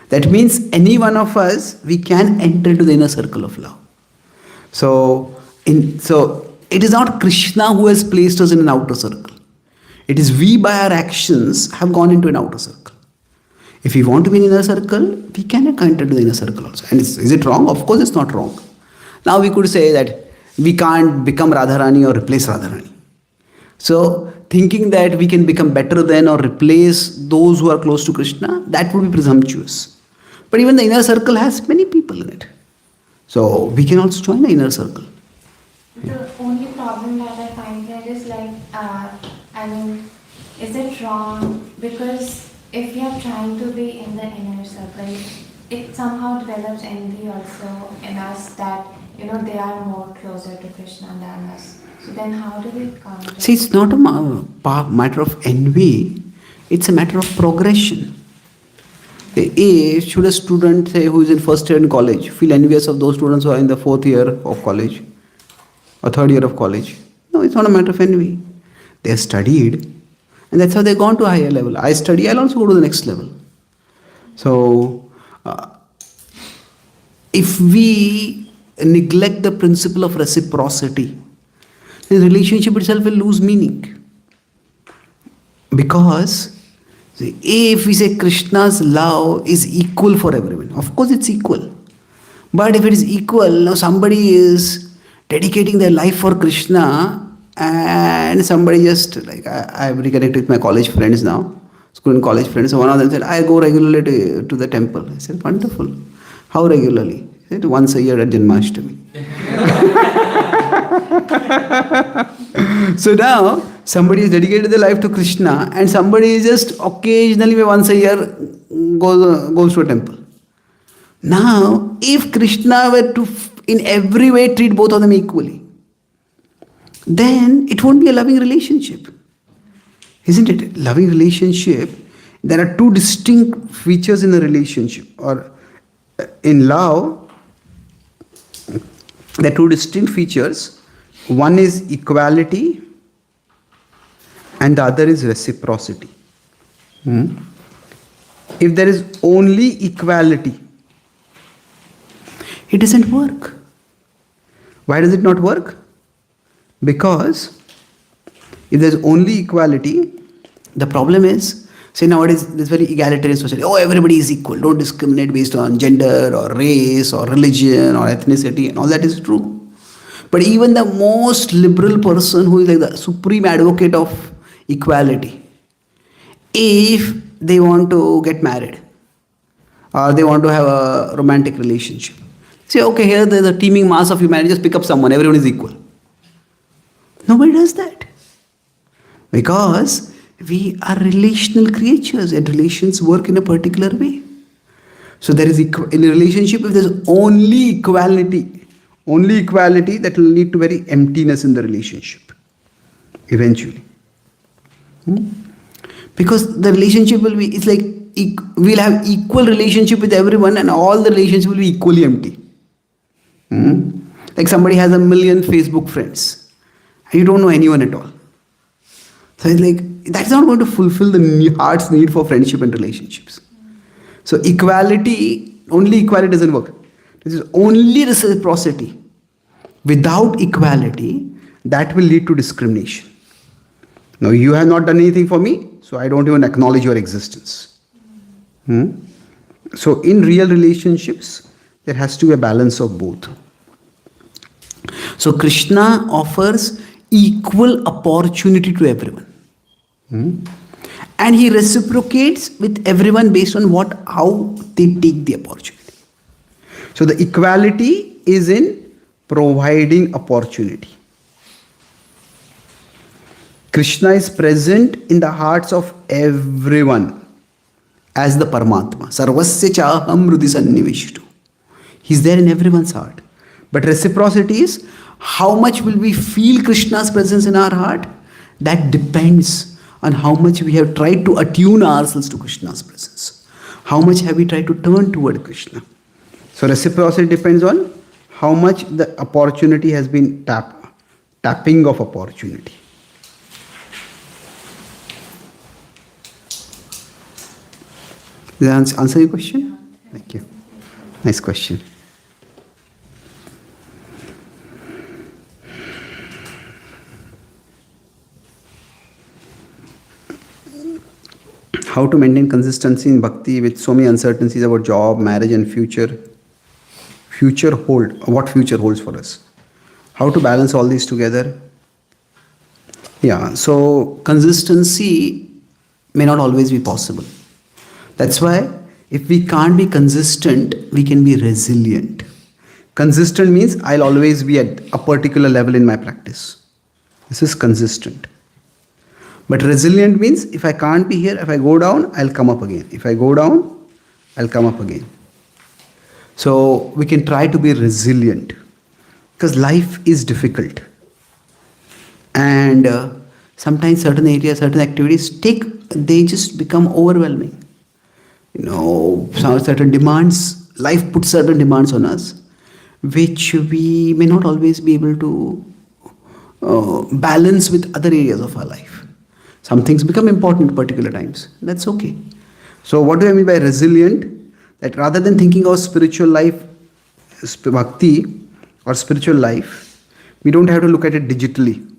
That means any one of us, we can enter into the inner circle of love. So it is not Krishna who has placed us in an outer circle. It is we by our actions have gone into an outer circle. If we want to be in inner circle, we can enter into the inner circle also. And is it wrong? Of course it's not wrong. Now we could say that we can't become Radharani or replace Radharani. So thinking that we can become better than or replace those who are close to Krishna, that would be presumptuous. But even the inner circle has many people in it. So we can also join the inner circle.
The only problem that I find here is is it wrong? Because if we are trying to be in the inner circle, it somehow develops envy also in us that, they are more closer to Krishna than us. So then how do we counter?
See, it's not a matter of envy, it's a matter of progression. Should a student, say, who is in first year in college, feel envious of those students who are in the 4th year of college or 3rd year of college? No, it's not a matter of envy. They have studied and that's how they've gone to a higher level. I study, I'll also go to the next level. So, if we neglect the principle of reciprocity, the relationship itself will lose meaning. Because if we say Krishna's love is equal for everyone, of course it's equal. But if it is equal, now somebody is dedicating their life for Krishna and somebody just, like I've reconnected with my college friends now, school and college friends. So one of them said, I go regularly to the temple. I said, wonderful. How regularly? He said, once a year at Janmashtami. So now somebody is dedicated their life to Krishna and somebody is just occasionally once a year goes to a temple. Now, if Krishna were to in every way treat both of them equally, then it won't be a loving relationship. Isn't it? Loving relationship, there are two distinct features in a relationship, or in love, there are two distinct features. One is equality and the other is reciprocity. If there is only equality, it doesn't work. Why does it not work? Because if there's only equality, the problem is, say nowadays this very egalitarian society, oh, everybody is equal, don't discriminate based on gender or race or religion or ethnicity, and all that is true. But even the most liberal person who is like the supreme advocate of equality, if they want to get married or they want to have a romantic relationship, say, okay, here there's a teeming mass of humanity, just pick up someone, everyone is equal. Nobody does that. Because we are relational creatures and relations work in a particular way. So there is, in a relationship, if there's only equality, that will lead to very emptiness in the relationship, eventually. Because the relationship will be, it's like, we'll have equal relationship with everyone and all the relationships will be equally empty. Like somebody has 1 million Facebook friends and you don't know anyone at all. So it's like, that's not going to fulfill the heart's need for friendship and relationships. So equality, only equality doesn't work. This is only reciprocity. Without equality, that will lead to discrimination. Now, you have not done anything for me, so I don't even acknowledge your existence. So in real relationships, there has to be a balance of both. So Krishna offers equal opportunity to everyone. And he reciprocates with everyone based on how they take the opportunity. So the equality is in providing opportunity. Krishna is present in the hearts of everyone as the Paramatma. Sarvasya chaham hrudi sannivishtu. He's there in everyone's heart. But reciprocity is, how much will we feel Krishna's presence in our heart? That depends on how much we have tried to attune ourselves to Krishna's presence. How much have we tried to turn toward Krishna? So reciprocity depends on how much the opportunity has been tapping of opportunity. Did I answer your question? Thank you. Nice question. How to maintain consistency in bhakti with so many uncertainties about job, marriage and future? What future holds for us? How to balance all these together? Yeah, so consistency may not always be possible. That's why if we can't be consistent, we can be resilient. Consistent means I'll always be at a particular level in my practice. This is consistent. But resilient means if I can't be here, if I go down, I'll come up again. If I go down, I'll come up again. So we can try to be resilient because life is difficult. And sometimes certain areas, certain activities they just become overwhelming. Certain demands, life puts certain demands on us, which we may not always be able to balance with other areas of our life. Some things become important at particular times. That's okay. So what do I mean by resilient? That rather than thinking of spiritual life, bhakti or spiritual life, we don't have to look at it digitally.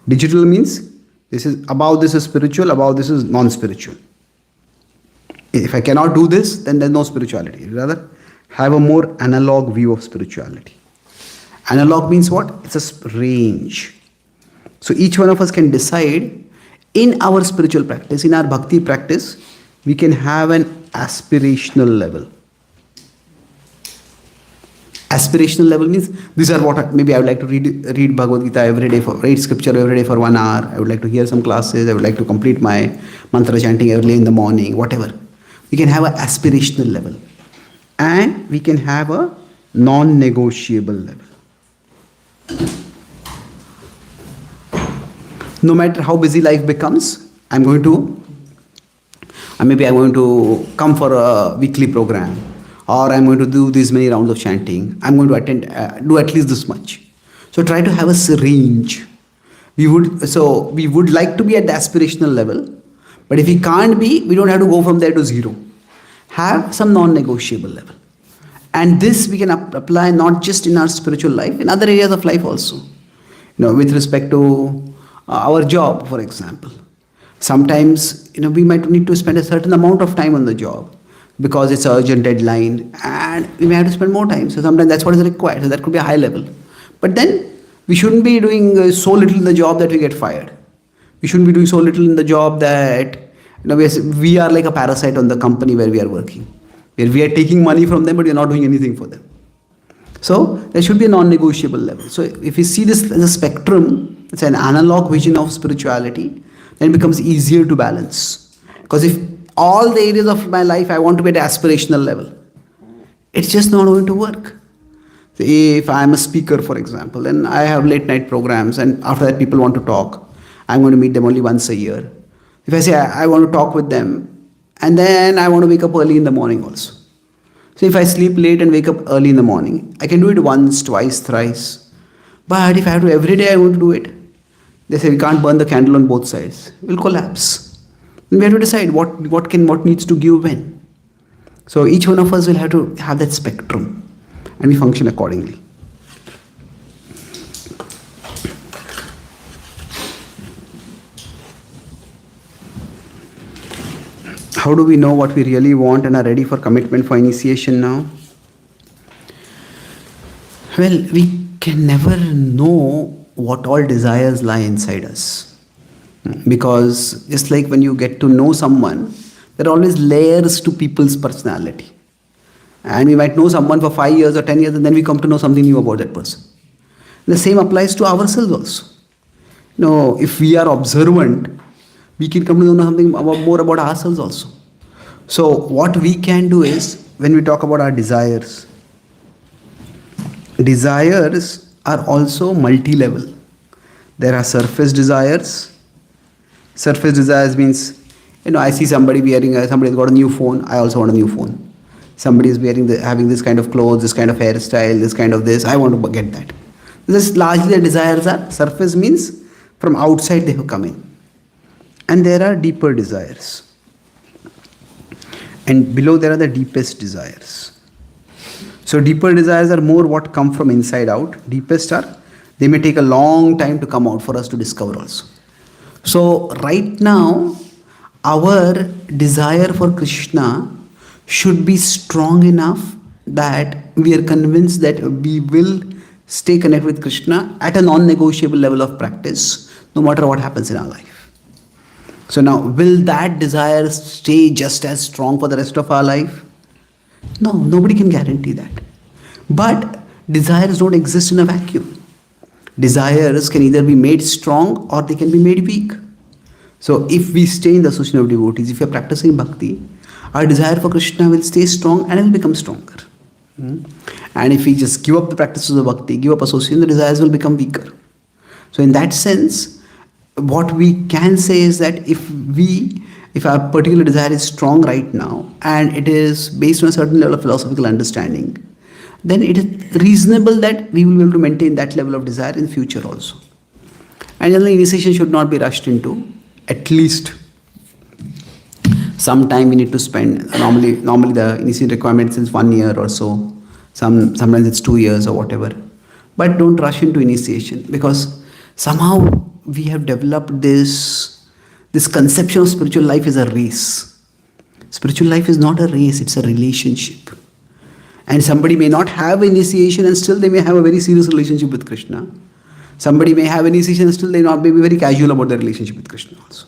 Digital means this is spiritual, above this is non-spiritual. If I cannot do this, then there's no spirituality. Rather, have a more analog view of spirituality. Analog means what? It's a range. So each one of us can decide in our spiritual practice, in our bhakti practice, we can have an aspirational level. Aspirational level means these are what maybe I would like to read Bhagavad Gita every day, read scripture every day for 1 hour. I would like to hear some classes. I would like to complete my mantra chanting early in the morning, whatever. We can have an aspirational level. and we can have a non-negotiable level. No matter how busy life becomes, maybe I'm going to come for a weekly program, or I'm going to do these many rounds of chanting. I'm going to do at least this much. So try to have a range. We would like to be at the aspirational level, but if we can't be, we don't have to go from there to zero. Have some non-negotiable level. And this we can apply not just in our spiritual life, in other areas of life also. With respect to our job, for example. Sometimes, we might need to spend a certain amount of time on the job because it's an urgent deadline and we may have to spend more time. So sometimes that's what is required. So that could be a high level. But then we shouldn't be doing so little in the job that we get fired. We shouldn't be doing so little in the job that we are like a parasite on the company where we are working. Where we are taking money from them, but we are not doing anything for them. So there should be a non-negotiable level. So if you see this as a spectrum, it's an analog vision of spirituality, then it becomes easier to balance. Because if all the areas of my life I want to be at aspirational level, it's just not going to work. If I'm a speaker, for example, and I have late night programs, and after that people want to talk, I'm going to meet them only once a year. If I say I want to talk with them, and then I want to wake up early in the morning also. So if I sleep late and wake up early in the morning, I can do it once, twice, thrice. But if I have to every day I want to do it, they say we can't burn the candle on both sides. We'll collapse. And we have to decide what needs to give when. So each one of us will have to have that spectrum, and we function accordingly. How do we know what we really want and are ready for commitment for initiation now? Well, we can never know what all desires lie inside us. Because just like when you get to know someone, there are always layers to people's personality. And we might know someone for 5 years or 10 years, and then we come to know something new about that person. The same applies to ourselves also. If we are observant, we can come to know something more about ourselves also. So what we can do is, when we talk about our desires are also multi-level. There are surface desires. Surface desires means, I see somebody somebody's got a new phone, I also want a new phone. Somebody is having this kind of clothes, this kind of hairstyle, this kind of this, I want to get that. This largely the desires are. Surface means from outside they have come in. And there are deeper desires. And below there are the deepest desires. So deeper desires are more what come from inside out. Deepest are, they may take a long time to come out for us to discover also. So right now, our desire for Krishna should be strong enough that we are convinced that we will stay connected with Krishna at a non-negotiable level of practice, no matter what happens in our life. So now, will that desire stay just as strong for the rest of our life? No, nobody can guarantee that. But desires don't exist in a vacuum. Desires can either be made strong or they can be made weak. So if we stay in the association of devotees, if we are practicing bhakti, our desire for Krishna will stay strong and it will become stronger. And if we just give up the practices of bhakti, give up association, the desires will become weaker. So in that sense, what we can say is that if our particular desire is strong right now and it is based on a certain level of philosophical understanding, then it is reasonable that we will be able to maintain that level of desire in future also. And generally initiation should not be rushed into. At least some time we need to spend. Normally the initiation requirement is 1 year or so. Sometimes it's 2 years or whatever. But don't rush into initiation, because somehow we have developed this conception of spiritual life as a race. Spiritual life is not a race, it's a relationship. And somebody may not have initiation and still they may have a very serious relationship with Krishna. Somebody may have initiation and still they may be very casual about their relationship with Krishna also.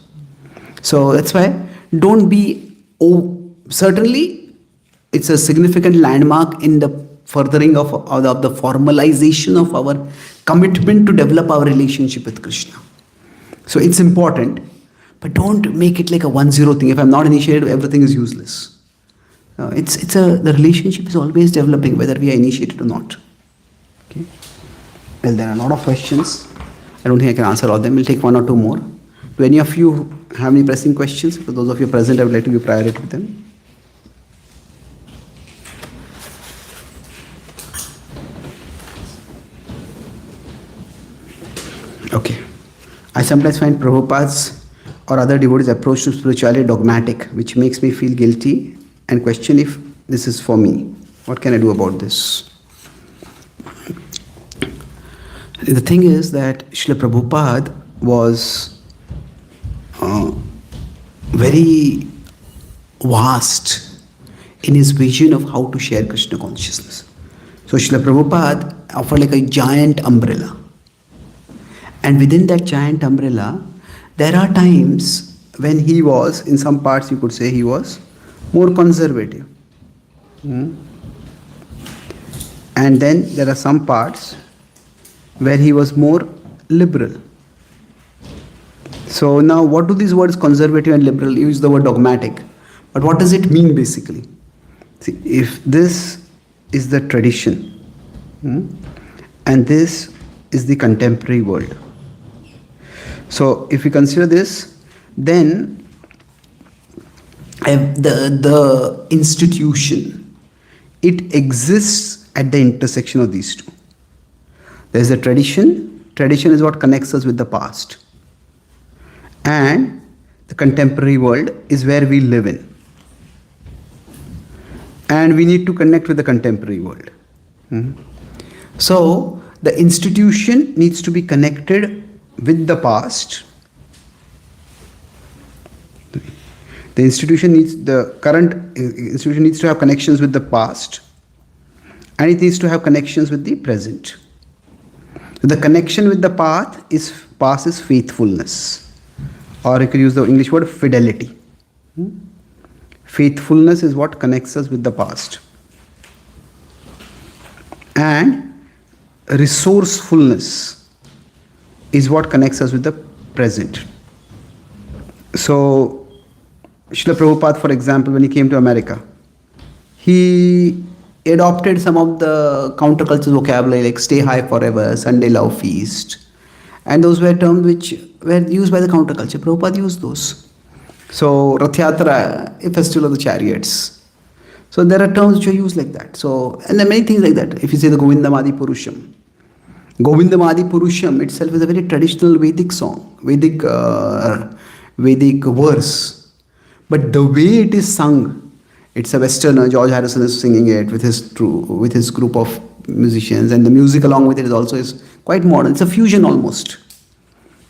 So that's why don't be, certainly it's a significant landmark in the furthering of the formalization of our commitment to develop our relationship with Krishna. So it's important, but don't make it like a 1-0 thing. If I'm not initiated, everything is useless. The relationship is always developing, whether we are initiated or not. Okay. Well, there are a lot of questions. I don't think I can answer all of them. We'll take one or two more. Do any of you have any pressing questions? For those of you present, I would like to give priority to them. Okay. I sometimes find Prabhupada's or other devotees' approach to spirituality dogmatic, which makes me feel guilty and question if this is for me. What can I do about this? The thing is that Srila Prabhupada was very vast in his vision of how to share Krishna consciousness. So Srila Prabhupada offered like a giant umbrella. And within that giant umbrella, there are times when he was, in some parts you could say he was more conservative. And then there are some parts where he was more liberal. So now what do these words conservative and liberal use the word dogmatic? But what does it mean basically? See, if this is the tradition and this is the contemporary world. So if we consider this, then the institution, it exists at the intersection of these two. There is a tradition. Tradition is what connects us with the past. And the contemporary world is where we live in. And we need to connect with the contemporary world. So the institution needs to be connected with the past. The current institution needs to have connections with the past, and it needs to have connections with the present. So the connection with the past is faithfulness, or you could use the English word fidelity. Faithfulness is what connects us with the past, and resourcefulness is what connects us with the present. So Srila Prabhupada, for example, when he came to America, he adopted some of the counterculture vocabulary like stay high forever, Sunday love feast. And those were terms which were used by the counterculture. Prabhupada used those. So Rath Yatra, a festival of the chariots. So there are terms which are used like that. So, and there are many things like that. If you say the Govindam Adi Purusham. Govindam Adi Purusham itself is a very traditional Vedic song, Vedic verse. But the way it is sung, it's a Westerner. George Harrison is singing it with his group of musicians, and the music along with it is quite modern. It's a fusion almost.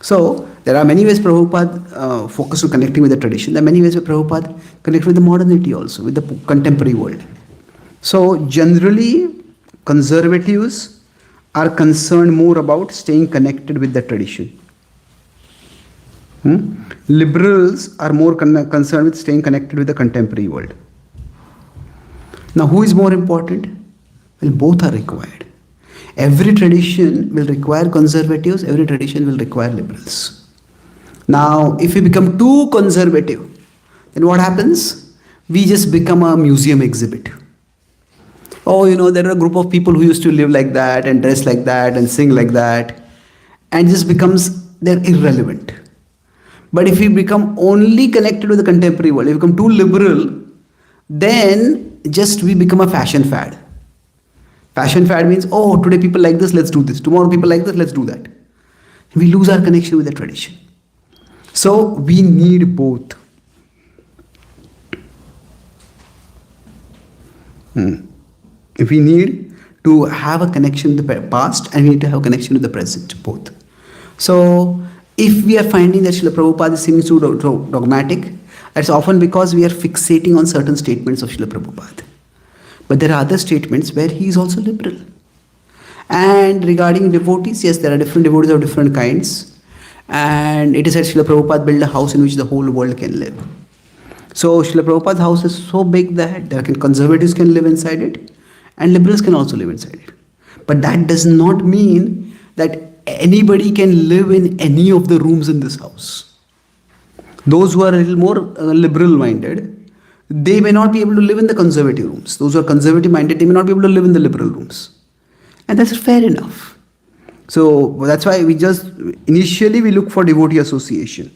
So there are many ways Prabhupada focused on connecting with the tradition. There are many ways where Prabhupada connected with the modernity also, with the contemporary world. So generally, conservatives are concerned more about staying connected with the tradition. Liberals are more concerned with staying connected with the contemporary world. Now, who is more important? Well, both are required. Every tradition will require conservatives, every tradition will require liberals. Now, if we become too conservative, then what happens? We just become a museum exhibit. Oh, there are a group of people who used to live like that and dress like that and sing like that, and just they're irrelevant. But if we become only connected with the contemporary world, if we become too liberal, then we become a fashion fad. Fashion fad means, oh, today people like this, let's do this. Tomorrow people like this, let's do that. We lose our connection with the tradition. So we need both. We need to have a connection with the past, and we need to have a connection with the present, both. So if we are finding that Srila Prabhupada seems too dogmatic, that's often because we are fixating on certain statements of Srila Prabhupada. But there are other statements where he is also liberal. And regarding devotees, yes, there are different devotees of different kinds. And it is said Srila Prabhupada built a house in which the whole world can live. So Srila Prabhupada's house is so big that conservatives can live inside it, and liberals can also live inside it. But that does not mean that anybody can live in any of the rooms in this house. Those who are a little more liberal minded, they may not be able to live in the conservative rooms. Those who are conservative minded, they may not be able to live in the liberal rooms. And that's fair enough. So that's why initially we look for devotee association.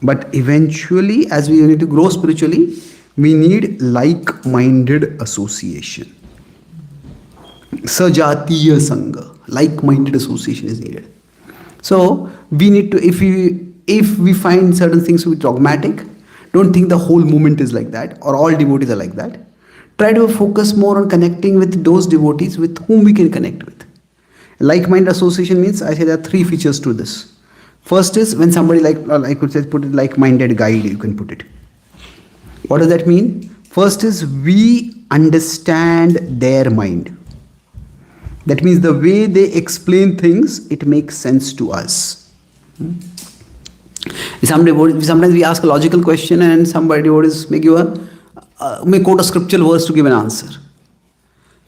But eventually, as we need to grow spiritually, we need like-minded association. Sajatiya Sangha, like-minded association is needed. So we need to, if we find certain things to be dogmatic, don't think the whole movement is like that or all devotees are like that. Try to focus more on connecting with those devotees with whom we can connect with. Like-minded association means, I say there are three features to this. First is when somebody I could say put it like-minded guide, you can put it. What does that mean? First is we understand their mind. That means the way they explain things, it makes sense to us. Sometimes we ask a logical question and somebody may quote a scriptural verse to give an answer.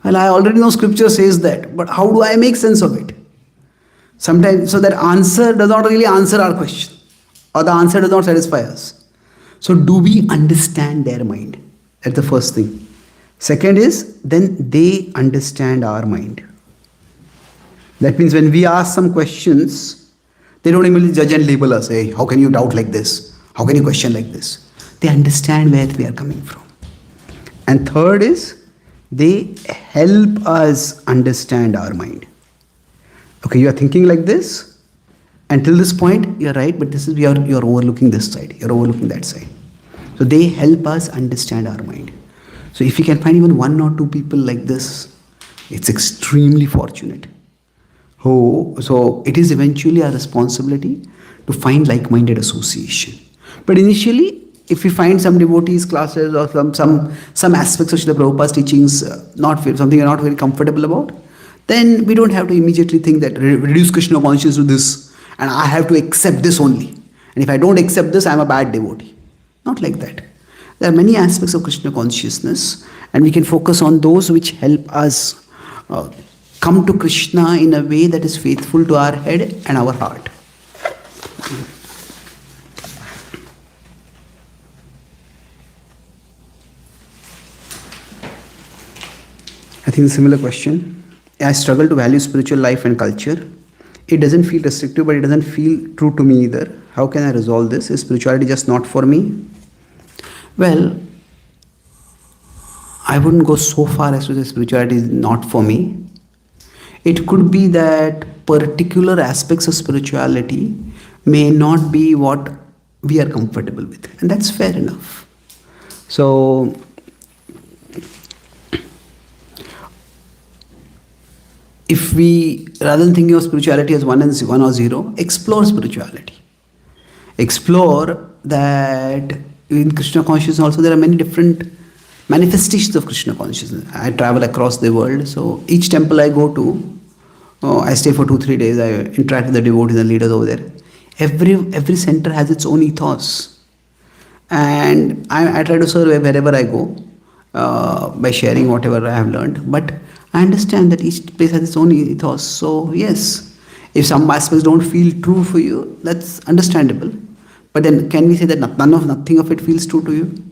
Well, I already know scripture says that, but how do I make sense of it? Sometimes, so that answer does not really answer our question, or the answer does not satisfy us. So do we understand their mind? That's the first thing. Second is, then they understand our mind. That means when we ask some questions, they don't immediately judge and label us. Hey, how can you doubt like this? How can you question like this? They understand where we are coming from. And third is, they help us understand our mind. Okay, you are thinking like this. Until this point, you're right, but you're overlooking this side. You're overlooking that side. So they help us understand our mind. So if you can find even one or two people like this, it's extremely fortunate. So it is eventually our responsibility to find like-minded association. But initially, if we find some devotees classes or some aspects of Srila Prabhupada's teachings something you're not very comfortable about, then we don't have to immediately think that reduce Krishna consciousness to this and I have to accept this only. And if I don't accept this, I'm a bad devotee. Not like that. There are many aspects of Krishna consciousness and we can focus on those which help us come to Krishna in a way that is faithful to our head and our heart. I think a similar question. I struggle to value spiritual life and culture. It doesn't feel restrictive, but it doesn't feel true to me either. How can I resolve this? Is spirituality just not for me? Well, I wouldn't go so far as to say spirituality is not for me. It could be that particular aspects of spirituality may not be what we are comfortable with. And that's fair enough. So, if we, rather than thinking of spirituality as one or zero, explore spirituality. Explore that in Krishna consciousness also there are many different manifestations of Krishna consciousness. I travel across the world, so each temple I go to, I stay for 2-3 days, I interact with the devotees and leaders over there. Every center has its own ethos. And I try to serve wherever I go by sharing whatever I have learned. But I understand that each place has its own ethos. So yes, if some aspects don't feel true for you, that's understandable. But then can we say that nothing of it feels true to you?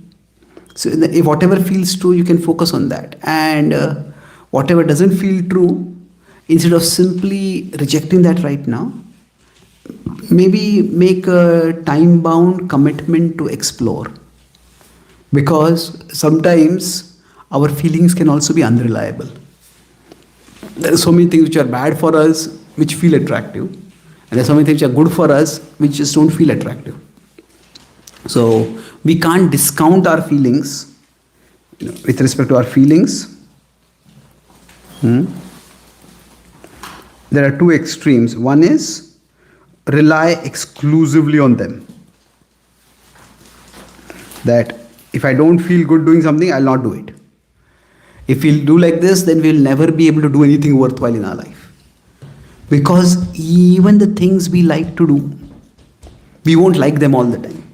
So if whatever feels true, you can focus on that. And whatever doesn't feel true, instead of simply rejecting that right now, maybe make a time-bound commitment to explore. Because sometimes our feelings can also be unreliable. There are so many things which are bad for us, which feel attractive. And there are so many things which are good for us, which just don't feel attractive. So we can't discount our feelings. With respect to our feelings, there are two extremes. One is rely exclusively on them. That if I don't feel good doing something, I'll not do it. If we'll do like this, then we'll never be able to do anything worthwhile in our life. Because even the things we like to do, we won't like them all the time.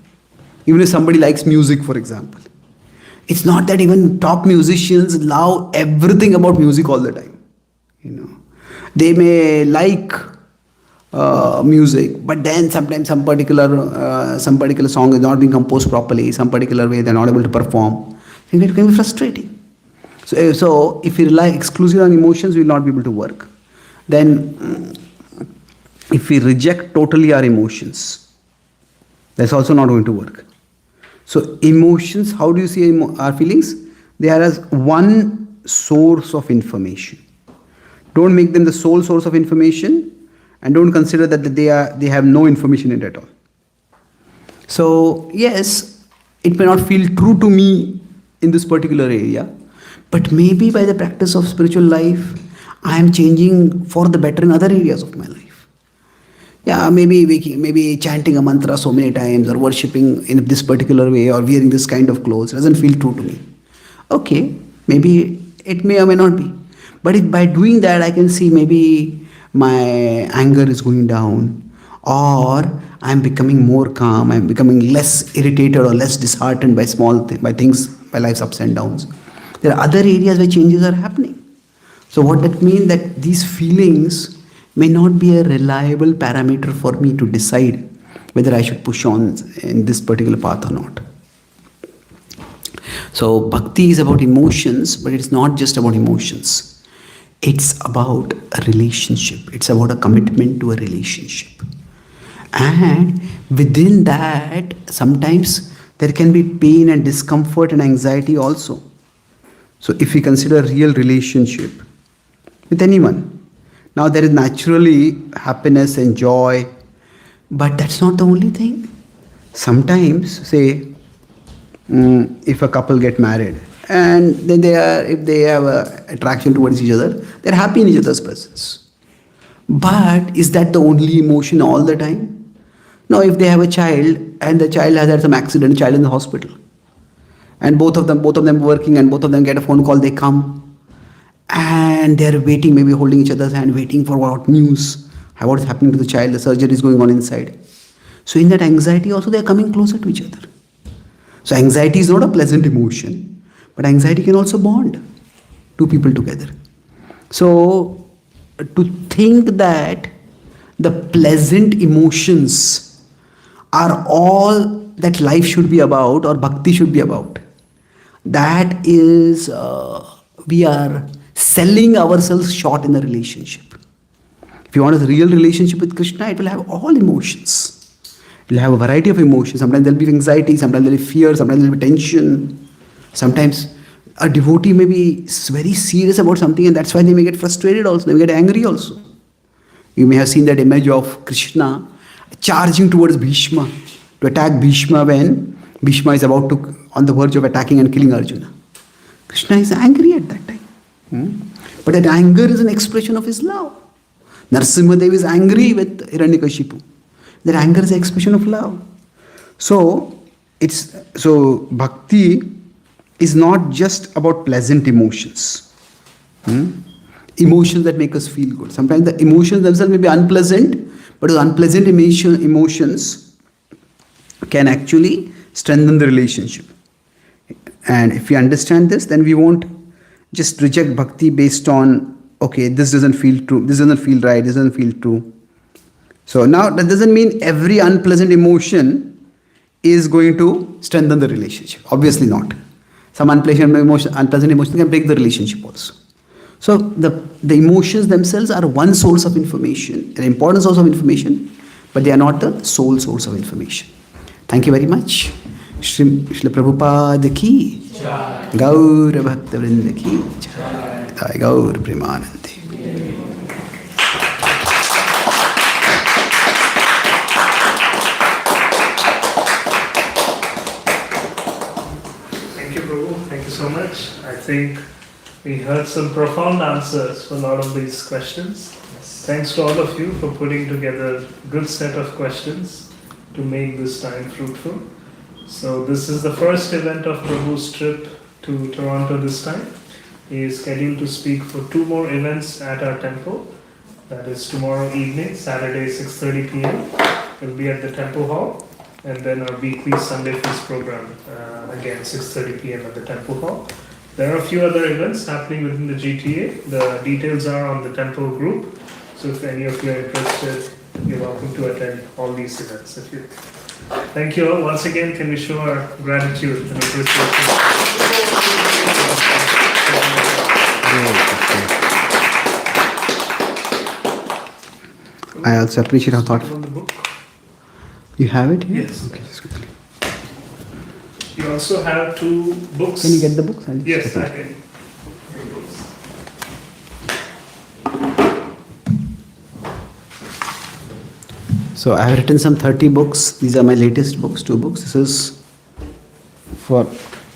Even if somebody likes music, for example. It's not that even top musicians love everything about music all the time. They may like music, but then sometimes some particular song is not being composed properly, some particular way they're not able to perform. I think it can be frustrating. So if we rely exclusively on emotions, we will not be able to work. Then if we reject totally our emotions, that's also not going to work. So emotions, how do you see our feelings? They are as one source of information. Don't make them the sole source of information, and don't consider that they have no information in it at all. So yes, it may not feel true to me in this particular area, but maybe by the practice of spiritual life, I am changing for the better in other areas of my life. Yeah, maybe chanting a mantra so many times, or worshipping in this particular way, or wearing this kind of clothes doesn't feel true to me. Okay, maybe it may or may not be. But if by doing that I can see maybe my anger is going down, or I'm becoming more calm, I'm becoming less irritated or less disheartened by by things, by life's ups and downs. There are other areas where changes are happening. So what that means, that these feelings may not be a reliable parameter for me to decide whether I should push on in this particular path or not. So bhakti is about emotions, but it's not just about emotions. It's about a relationship. It's about a commitment to a relationship. And within that, sometimes there can be pain and discomfort and anxiety also. So if we consider real relationship with anyone, now there is naturally happiness and joy, but that's not the only thing. Sometimes, say, if a couple get married, and then if they have a attraction towards each other, they're happy in each other's presence. But is that the only emotion all the time? No, if they have a child and the child has had some accident, a child in the hospital, and both of them working, and both of them get a phone call, they come, and they're waiting, maybe holding each other's hand, waiting for what news, what is happening to the child, the surgery is going on inside. So in that anxiety also they are coming closer to each other. So anxiety is not a pleasant emotion, but anxiety can also bond two people together. So to think that the pleasant emotions are all that life should be about, or bhakti should be about, that is, we are selling ourselves short in a relationship. If you want a real relationship with Krishna, it will have all emotions. It will have a variety of emotions. Sometimes there will be anxiety, sometimes there will be fear, sometimes there will be tension. Sometimes a devotee may be very serious about something, and that's why they may get frustrated also, they may get angry also. You may have seen that image of Krishna charging towards Bhishma, to attack Bhishma when Bhishma is on the verge of attacking and killing Arjuna. Krishna is angry at that time. But that anger is an expression of his love. Narasimhadev is angry with Hiranyakashipu. That anger is an expression of love. So bhakti is not just about pleasant emotions. Emotions that make us feel good. Sometimes the emotions themselves may be unpleasant, but those unpleasant emotions can actually strengthen the relationship. And if we understand this, then we won't just reject bhakti based on, okay, this doesn't feel true, this doesn't feel right, this doesn't feel true. So now that doesn't mean every unpleasant emotion is going to strengthen the relationship. Obviously not. Some unpleasant emotion can break the relationship also. So the emotions themselves are one source of information, an important source of information, but they are not the sole source of information. Thank you very much. Srila Prabhupada ki Jai. Gaur Bhakta Vrinda ki Jai. Gaur Premanande.
Thank you, Prabhu. Thank you so much. I think we heard some profound answers for a lot of these questions. Thanks to all of you for putting together a good set of questions to make this time fruitful. So this is the first event of Prabhu's trip to Toronto this time. He is scheduled to speak for 2 more events at our temple. That is tomorrow evening, Saturday 6:30 p.m. We'll be at the temple hall, and then our weekly Sunday feast program, again 6:30 p.m. at the temple hall. There are a few other events happening within the GTA. The details are on the temple group. So if any of you are interested you're welcome to attend all these events. If you, thank you all once again. Can we show our gratitude and appreciation?
I also appreciate how thoughtful.
On the book.
You have it here?
Yes.
Okay, just quickly.
You also have 2 books.
Can you get the books? I'll just
Yes,
check
I
it.
can. 3 books.
So I have written some 30 books. These are my latest books, 2 books. This is for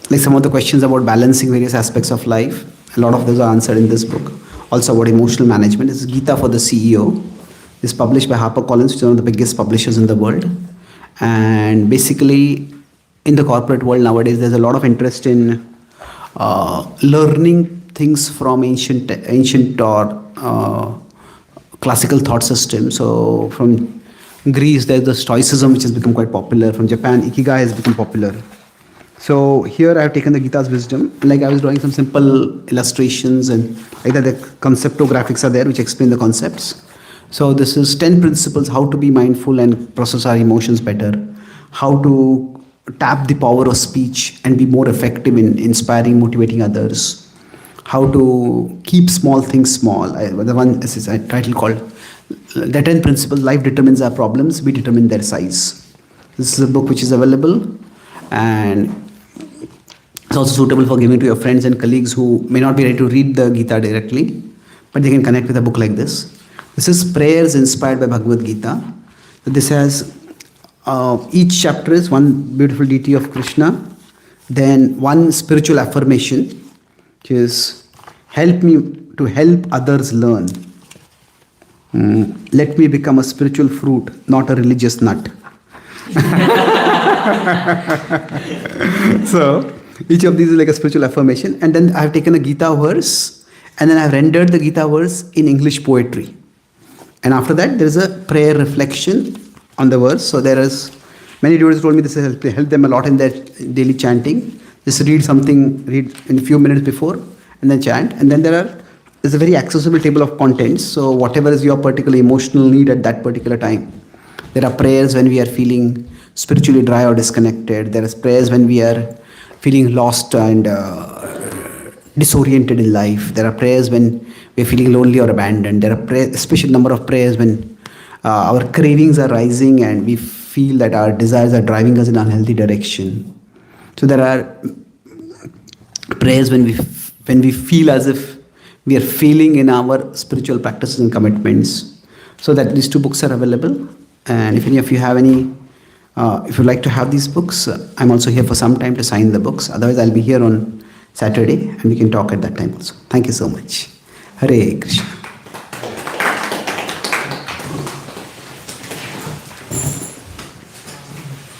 like some of the questions about balancing various aspects of life. A lot of those are answered in this book. Also about emotional management. This is Gita for the CEO. This is published by HarperCollins, which is one of the biggest publishers in the world. And basically, in the corporate world nowadays, there's a lot of interest in learning things from ancient or classical thought system. So from Greece, there's the Stoicism, which has become quite popular. From Japan, Ikigai has become popular. So here I have taken the Gita's wisdom. Like I was drawing some simple illustrations, and either the conceptographics are there, which explain the concepts. So this is 10 principles how to be mindful and process our emotions better, how to tap the power of speech and be more effective in inspiring, motivating others, how to keep small things small. The one is a title called The 10 Principles, Life Determines Our Problems, We Determine Their Size. This is a book which is available, and it's also suitable for giving to your friends and colleagues who may not be ready to read the Gita directly, but they can connect with a book like this. This is Prayers Inspired by Bhagavad Gita. This has, each chapter is one beautiful deity of Krishna, then one spiritual affirmation, which is, help me to help others learn. Let me become a spiritual fruit, not a religious nut. So, each of these is like a spiritual affirmation. And then I have taken a Gita verse, and then I have rendered the Gita verse in English poetry. And after that, there is a prayer reflection on the verse. So there is, many devotees told me this has helped them a lot in their daily chanting. Just read in a few minutes before, and then chant. And then there's a very accessible table of contents. So whatever is your particular emotional need at that particular time. There are prayers when we are feeling spiritually dry or disconnected. There is prayers when we are feeling lost and disoriented in life. There are prayers when we are feeling lonely or abandoned. There are a special number of prayers when our cravings are rising and we feel that our desires are driving us in an unhealthy direction. So there are prayers when we feel as if we are failing in our spiritual practices and commitments. So that these 2 books are available. And if any of you have any, if you'd like to have these books, I'm also here for some time to sign the books. Otherwise, I'll be here on Saturday and we can talk at that time also. Thank you so much. Hare Krishna.